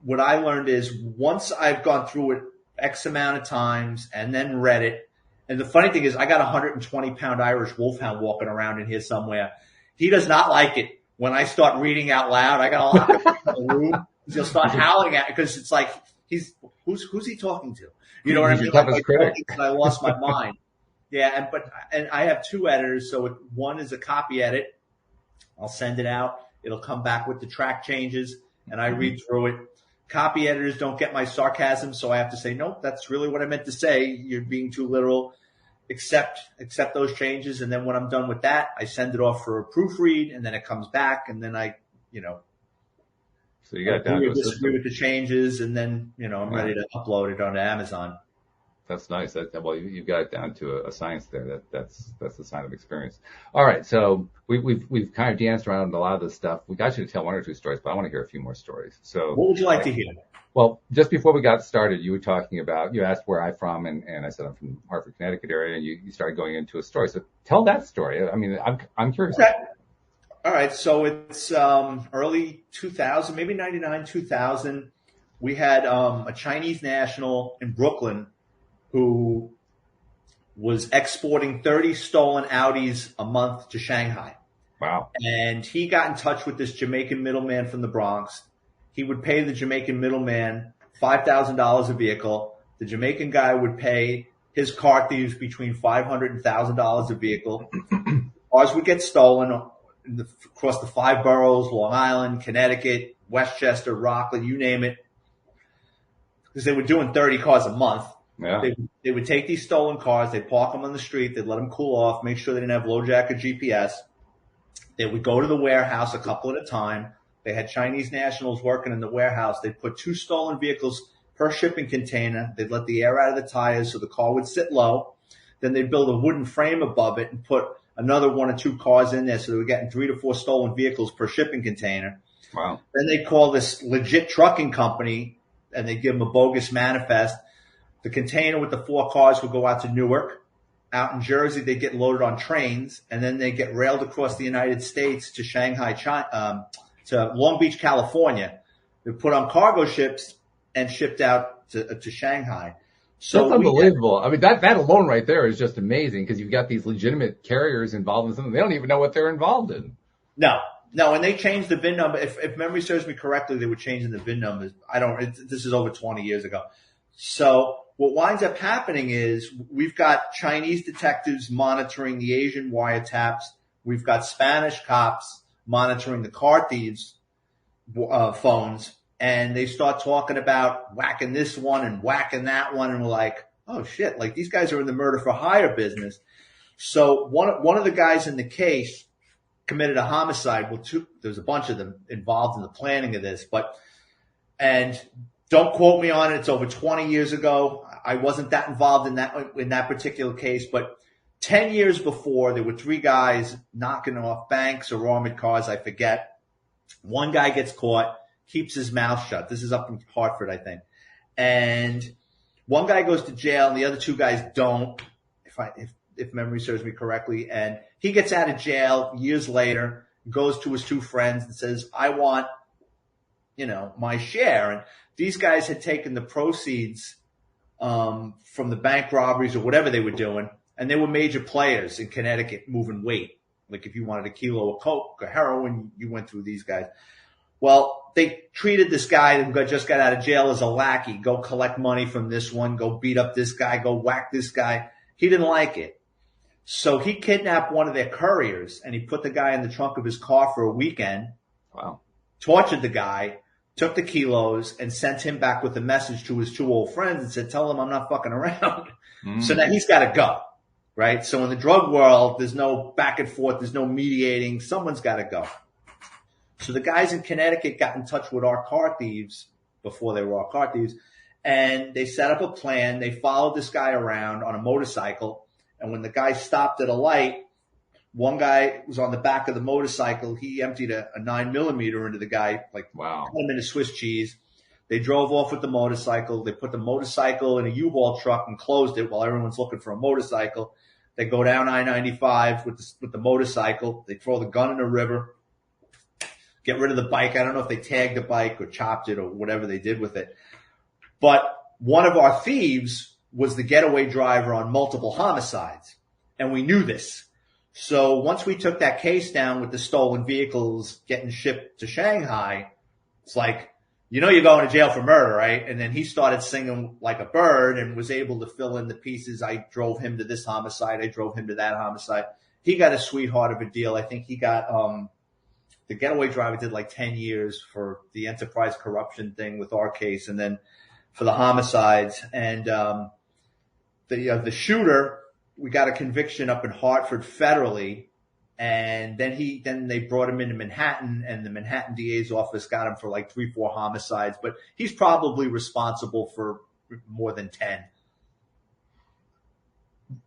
what I learned is once I've gone through it X amount of times and then read it, and the funny thing is I got a 120-pound Irish wolfhound walking around in here somewhere. He does not like it when I start reading out loud. I got to lock him in the room. He'll start howling at it because it's like who's he talking to? You know what I mean? Like, I lost my mind. Yeah, and I have two editors. So one is a copy edit. I'll send it out. It'll come back with the track changes, and I read through it. Copy editors don't get my sarcasm, so I have to say, nope, that's really what I meant to say. You're being too literal. Accept those changes, and then when I'm done with that, I send it off for a proofread, and then it comes back, and then so you got down to a disagree with the changes, and then I'm ready to upload it onto Amazon. That's nice. Well, you've got it down to a science there. That's a sign of experience. All right, so we've kind of danced around a lot of this stuff. We got you to tell one or two stories, but I want to hear a few more stories. So what would you like to hear? Well, just before we got started, you were talking about, you asked where I'm from, and I said I'm from Hartford, Connecticut area, and you started going into a story. So tell that story. I mean, I'm curious. Okay. All right. So it's early 2000, maybe 99, 2000. We had a Chinese national in Brooklyn who was exporting 30 stolen Audis a month to Shanghai. Wow. And he got in touch with this Jamaican middleman from the Bronx. He would pay the Jamaican middleman $5,000 a vehicle. The Jamaican guy would pay his car thieves between $500 and $1,000 a vehicle. Cars would get stolen across the 5 boroughs, Long Island, Connecticut, Westchester, Rockland, you name it. Because they were doing 30 cars a month. Yeah. They would take these stolen cars, they'd park them on the street, they'd let them cool off, make sure they didn't have low jack or GPS. They would go to the warehouse a couple at a time. They had Chinese nationals working in the warehouse. They'd put 2 stolen vehicles per shipping container. They'd let the air out of the tires so the car would sit low. Then they'd build a wooden frame above it and put another 1 or 2 cars in there so they were getting 3 to 4 stolen vehicles per shipping container. Wow. Then they'd call this legit trucking company and they'd give them a bogus manifest. The container with the 4 cars would go out to Newark. Out in Jersey, they get loaded on trains, and then they get railed across the United States to Shanghai, to Long Beach, California. They're put on cargo ships and shipped out to Shanghai. So that's unbelievable. I mean, that alone right there is just amazing because you've got these legitimate carriers involved in something. They don't even know what they're involved in. No, and they changed the VIN number. If memory serves me correctly, they were changing the VIN numbers. This is over 20 years ago. So what winds up happening is we've got Chinese detectives monitoring the Asian wiretaps. We've got Spanish cops monitoring the car thieves' phones. And they start talking about whacking this one and whacking that one. And we're like, oh, shit, like these guys are in the murder for hire business. So one of the guys in the case committed a homicide. Well, there's a bunch of them involved in the planning of this. And don't quote me on it. It's over 20 years ago. I wasn't that involved in that particular case, but 10 years before, there were 3 guys knocking off banks or armored cars. I forget. One guy gets caught, keeps his mouth shut. This is up in Hartford, I think. And one guy goes to jail and the other 2 guys don't, if memory serves me correctly. And he gets out of jail years later, goes to his 2 friends and says, I want, my share. And these guys had taken the proceeds from the bank robberies or whatever they were doing, and they were major players in Connecticut moving weight. Like if you wanted a kilo of coke or heroin, you went through these guys. Well, they treated this guy who just got out of jail as a lackey. Go collect money from this one, go beat up this guy, go whack this guy. He didn't like it. So he kidnapped one of their couriers, and he put the guy in the trunk of his car for a weekend. Wow. Tortured the guy, took the kilos, and sent him back with a message to his 2 old friends and said, tell him I'm not fucking around. So now he's got to go, right? So in the drug world, there's no back and forth. There's no mediating. Someone's got to go. So the guys in Connecticut got in touch with our car thieves before they were our car thieves, and they set up a plan. They followed this guy around on a motorcycle, and when the guy stopped at a light, One guy was on the back of the motorcycle. He emptied a 9mm into the guy, like Wow. cut him into Swiss cheese. They drove off with the motorcycle. They put the motorcycle in a U-Haul truck and closed it while everyone's looking for a motorcycle. They go down I-95 with the motorcycle. They throw the gun in the river, get rid of the bike. I don't know if they tagged the bike or chopped it or whatever they did with it. But one of our thieves was the getaway driver on multiple homicides, and we knew this. So once we took that case down with the stolen vehicles getting shipped to Shanghai, it's like, you're going to jail for murder, right? And then he started singing like a bird and was able to fill in the pieces. I drove him to this homicide. I drove him to that homicide. He got a sweetheart of a deal. I think he got, the getaway driver did like 10 years for the enterprise corruption thing with our case, and then for the homicides. And the shooter, we got a conviction up in Hartford federally, and then they brought him into Manhattan, and the Manhattan DA's office got him for like 3-4 homicides, but he's probably responsible for more than 10.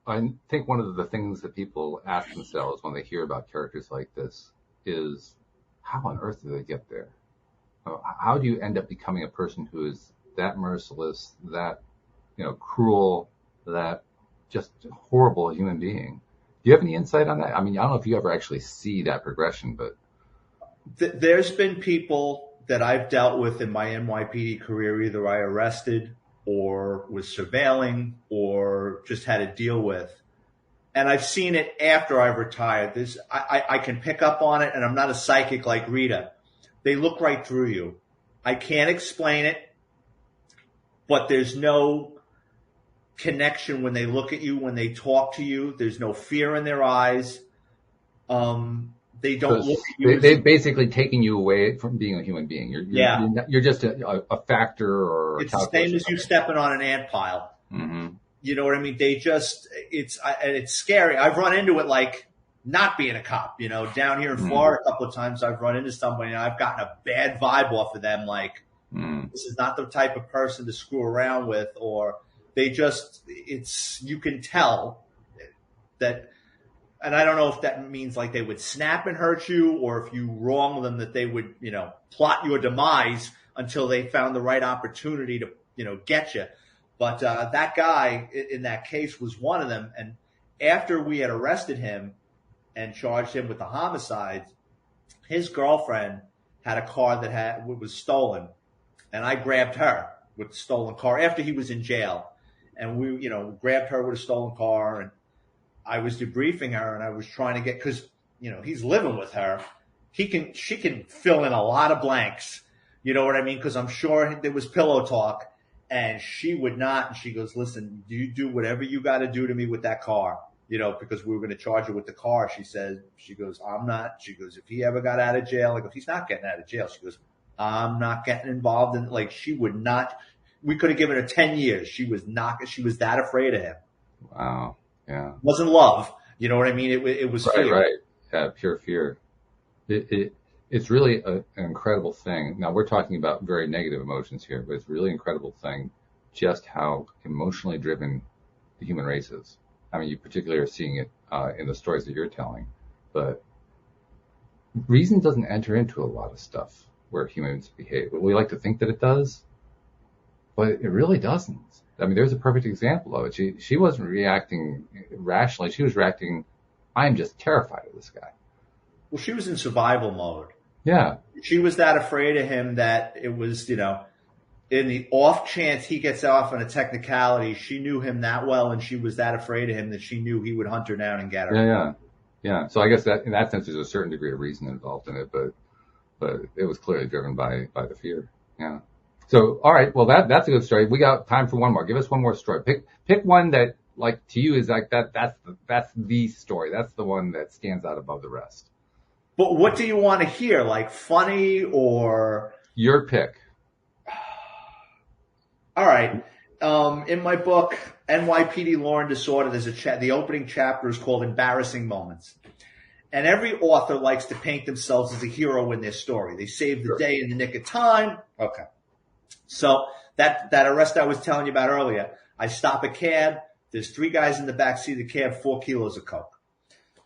I think one of the things that people ask themselves when they hear about characters like this is, how on earth do they get there? How do you end up becoming a person who is that merciless, that cruel, that just horrible human being? Do you have any insight on that? I mean, I don't know if you ever actually see that progression, but there's been people that I've dealt with in my NYPD career, either I arrested or was surveilling or just had to deal with. And I've seen it after I've retired. I can pick up on it, and I'm not a psychic like Rita. They look right through you. I can't explain it, but there's no connection when they look at you, when they talk to you. There's no fear in their eyes. They don't look at you. They've basically taken you away from being a human being. You're just a factor or it's the same as you stepping on an ant pile. Mm-hmm. You know what I mean? It's scary. I've run into it like not being a cop, down here in Florida a couple of times I've run into somebody and I've gotten a bad vibe off of them. Like, this is not the type of person to screw around with, or you can tell that, and I don't know if that means like they would snap and hurt you, or if you wrong them, that they would, plot your demise until they found the right opportunity to, get you. But that guy in that case was one of them. And after we had arrested him and charged him with the homicides, his girlfriend had a car that was stolen, and I grabbed her with the stolen car after he was in jail. And we, grabbed her with a stolen car, and I was debriefing her, and I was trying to because, he's living with her. She can fill in a lot of blanks. You know what I mean? Because I'm sure there was pillow talk, and she would not. And she goes, listen, you do whatever you got to do to me with that car, because we were going to charge her with the car. She goes, I'm not. She goes, if he ever got out of jail, I go, he's not getting out of jail. She goes, I'm not getting involved in, like, she would not. We could have given her 10 years. She was that afraid of him. Wow. Yeah. It wasn't love. You know what I mean? It was fear. Right. Yeah, pure fear. It's really an incredible thing. Now, we're talking about very negative emotions here, but it's a really incredible thing just how emotionally driven the human race is. I mean, you particularly are seeing it in the stories that you're telling, but reason doesn't enter into a lot of stuff where humans behave. We like to think that it does, but it really doesn't. I mean, there's a perfect example of it. She wasn't reacting rationally. She was reacting, I'm just terrified of this guy. Well, she was in survival mode. Yeah. She was that afraid of him that it was, in the off chance he gets off on a technicality, she knew him that well, and she was that afraid of him that she knew he would hunt her down and get her. Yeah. So I guess that in that sense, there's a certain degree of reason involved in it, but it was clearly driven by the fear. Yeah. So, all right. Well, that's a good story. We got time for one more. Give us one more story. Pick one that, like, to you is like that's the story. That's the one that stands out above the rest. But what do you want to hear? Like funny or? Your pick. All right. In my book, NYPD Law and Disorder, there's the opening chapter is called Embarrassing Moments. And every author likes to paint themselves as a hero in their story. They save the day in the nick of time. Okay. So that arrest I was telling you about earlier, I stop a cab. There's 3 guys in the back seat of the cab, 4 kilos of coke.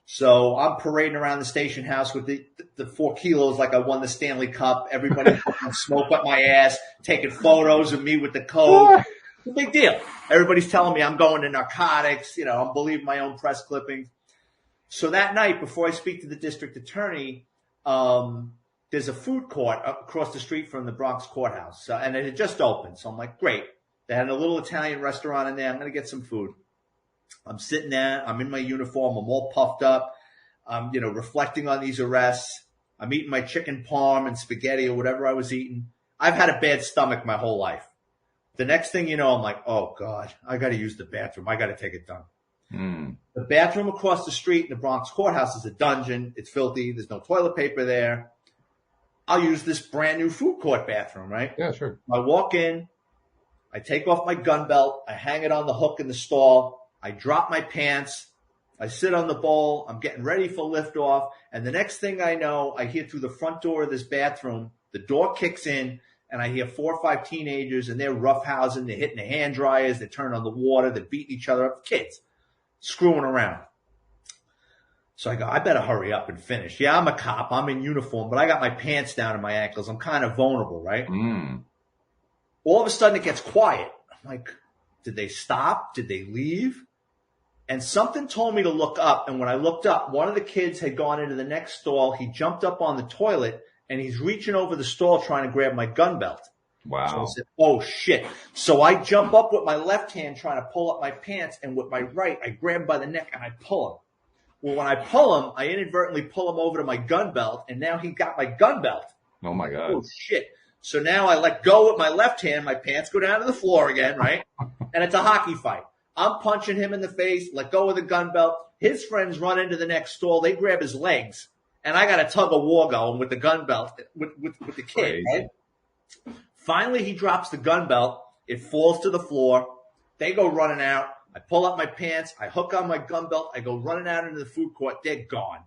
So I'm parading around the station house with the 4 kilos like I won the Stanley Cup. Everybody smoke up my ass, taking photos of me with the code. It's a big deal. Everybody's telling me I'm going to narcotics. I'm believing my own press clippings. So that night, before I speak to the district attorney, there's a food court across the street from the Bronx courthouse. And it had just opened. So I'm like, great. They had a little Italian restaurant in there. I'm going to get some food. I'm sitting there. I'm in my uniform. I'm all puffed up. I'm, reflecting on these arrests. I'm eating my chicken parm and spaghetti or whatever I was eating. I've had a bad stomach my whole life. The next thing you know, I'm like, oh, God, I got to use the bathroom. I got to take it done. The bathroom across the street in the Bronx courthouse is a dungeon. It's filthy. There's no toilet paper there. I'll use this brand new food court bathroom, right? Yeah, sure. I walk in. I take off my gun belt. I hang it on the hook in the stall. I drop my pants. I sit on the bowl. I'm getting ready for liftoff. And the next thing I know, I hear through the front door of this bathroom, the door kicks in, and I hear 4 or 5 teenagers, and they're roughhousing. They're hitting the hand dryers. They turn on the water. They're beating each other up. Kids screwing around. So I go, I better hurry up and finish. Yeah, I'm a cop. I'm in uniform, but I got my pants down to my ankles. I'm kind of vulnerable, right? All of a sudden, it gets quiet. I'm like, did they stop? Did they leave? And something told me to look up. And when I looked up, one of the kids had gone into the next stall. He jumped up on the toilet, and he's reaching over the stall trying to grab my gun belt. Wow. So I said, oh, shit. So I jump up with my left hand trying to pull up my pants, and with my right, I grab him by the neck, and I pull him. Well, when I pull him, I inadvertently pull him over to my gun belt, and now he got my gun belt. Oh, my God. Oh, shit. So now I let go with my left hand. My pants go down to the floor again, right? And it's a hockey fight. I'm punching him in the face, let go of the gun belt. His friends run into the next stall. They grab his legs. And I got a tug of war going with the gun belt, with the kid, right? Finally, he drops the gun belt. It falls to the floor. They go running out. I pull up my pants. I hook on my gun belt. I go running out into the food court. They're gone.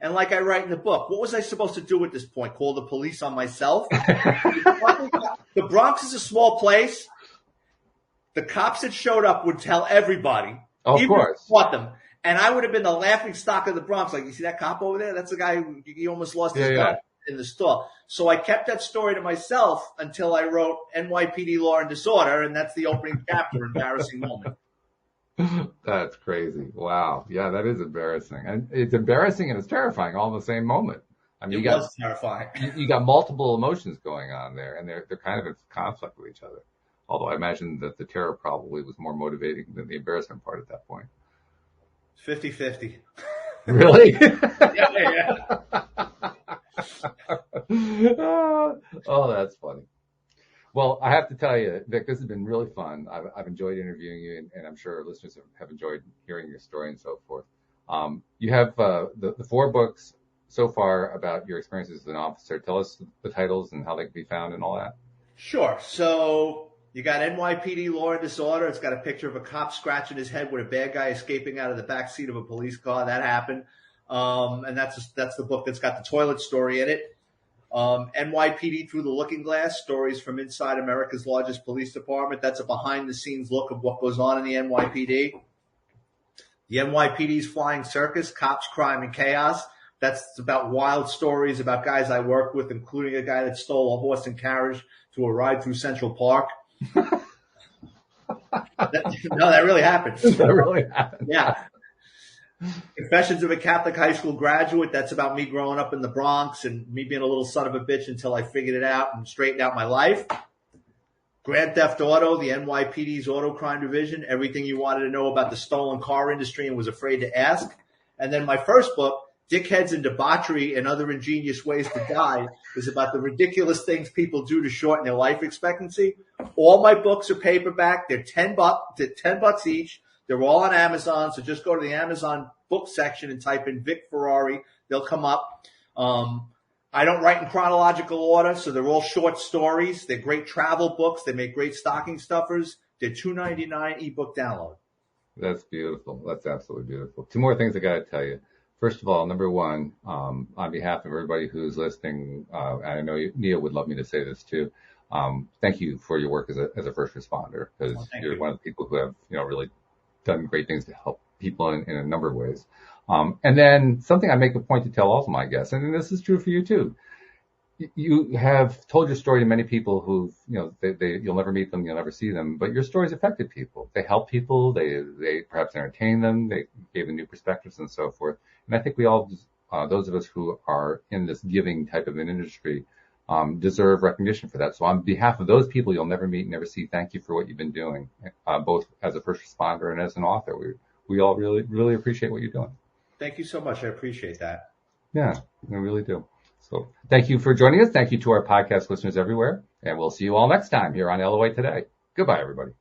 And like I write in the book, what was I supposed to do at this point? Call the police on myself? The Bronx is a small place. The cops that showed up would tell everybody. Of course. Fought them. And I would have been the laughing stock of the Bronx. Like, you see that cop over there? That's the guy who he almost lost his gun in the store. So I kept that story to myself until I wrote NYPD Law and Disorder, and that's the opening chapter, embarrassing moment. That's crazy. Wow. Yeah, that is embarrassing. And it's embarrassing and it's terrifying all in the same moment. I mean, It was terrifying. You got multiple emotions going on there, and they're kind of in conflict with each other. Although I imagine that the terror probably was more motivating than the embarrassment part at that point. 50-50. Really? Yeah. Oh, that's funny. Well, I have to tell you, Vic, this has been really fun. I've enjoyed interviewing you, and I'm sure our listeners have enjoyed hearing your story and so forth. You have the 4 books so far about your experiences as an officer. Tell us the titles and how they can be found and all that. Sure. So you got NYPD Law and Disorder. It's got a picture of a cop scratching his head with a bad guy escaping out of the back seat of a police car. That happened. And that's the book that's got the toilet story in it. NYPD Through the Looking Glass, stories from inside America's largest police department. That's a behind-the-scenes look of what goes on in the NYPD. The NYPD's Flying Circus, Cops, Crime, and Chaos. That's about wild stories about guys I work with, including a guy that stole a horse and carriage to a ride through Central Park. That really happened. That really happened. Yeah. Confessions of a Catholic high school graduate. That's about me growing up in the Bronx and me being a little son of a bitch until I figured it out and straightened out my life. Grand Theft Auto, the NYPD's auto crime division. Everything you wanted to know about the stolen car industry and was afraid to ask. And then my first book, Dickheads and Debauchery and Other Ingenious Ways to Die, is about the ridiculous things people do to shorten their life expectancy. All my books are paperback. They're $10 each. They're all on Amazon, so just go to the Amazon book section and type in Vic Ferrari. They'll come up. I don't write in chronological order, so they're all short stories. They're great travel books. They make great stocking stuffers. They're $2.99 ebook download. That's beautiful. That's absolutely beautiful. 2 more things I got to tell you. First of all, number 1, on behalf of everybody who's listening, and I know Neil would love me to say this too. Thank you for your work as a first responder, because you're one of the people who have really done great things to help people in a number of ways. And then something I make a point to tell all of my guests, and this is true for you too. You have told your story to many people who, you'll never meet them, you'll never see them, but your stories affected people. They help people, they perhaps entertain them, they gave them new perspectives and so forth. And I think we all, those of us who are in this giving type of an industry, deserve recognition for that. So on behalf of those people you'll never meet, never see, thank you for what you've been doing, both as a first responder and as an author. We all really, really appreciate what you're doing. Thank you so much. I appreciate that. Yeah, we really do. So thank you for joining us. Thank you to our podcast listeners everywhere. And we'll see you all next time here on LOA Today. Goodbye, everybody.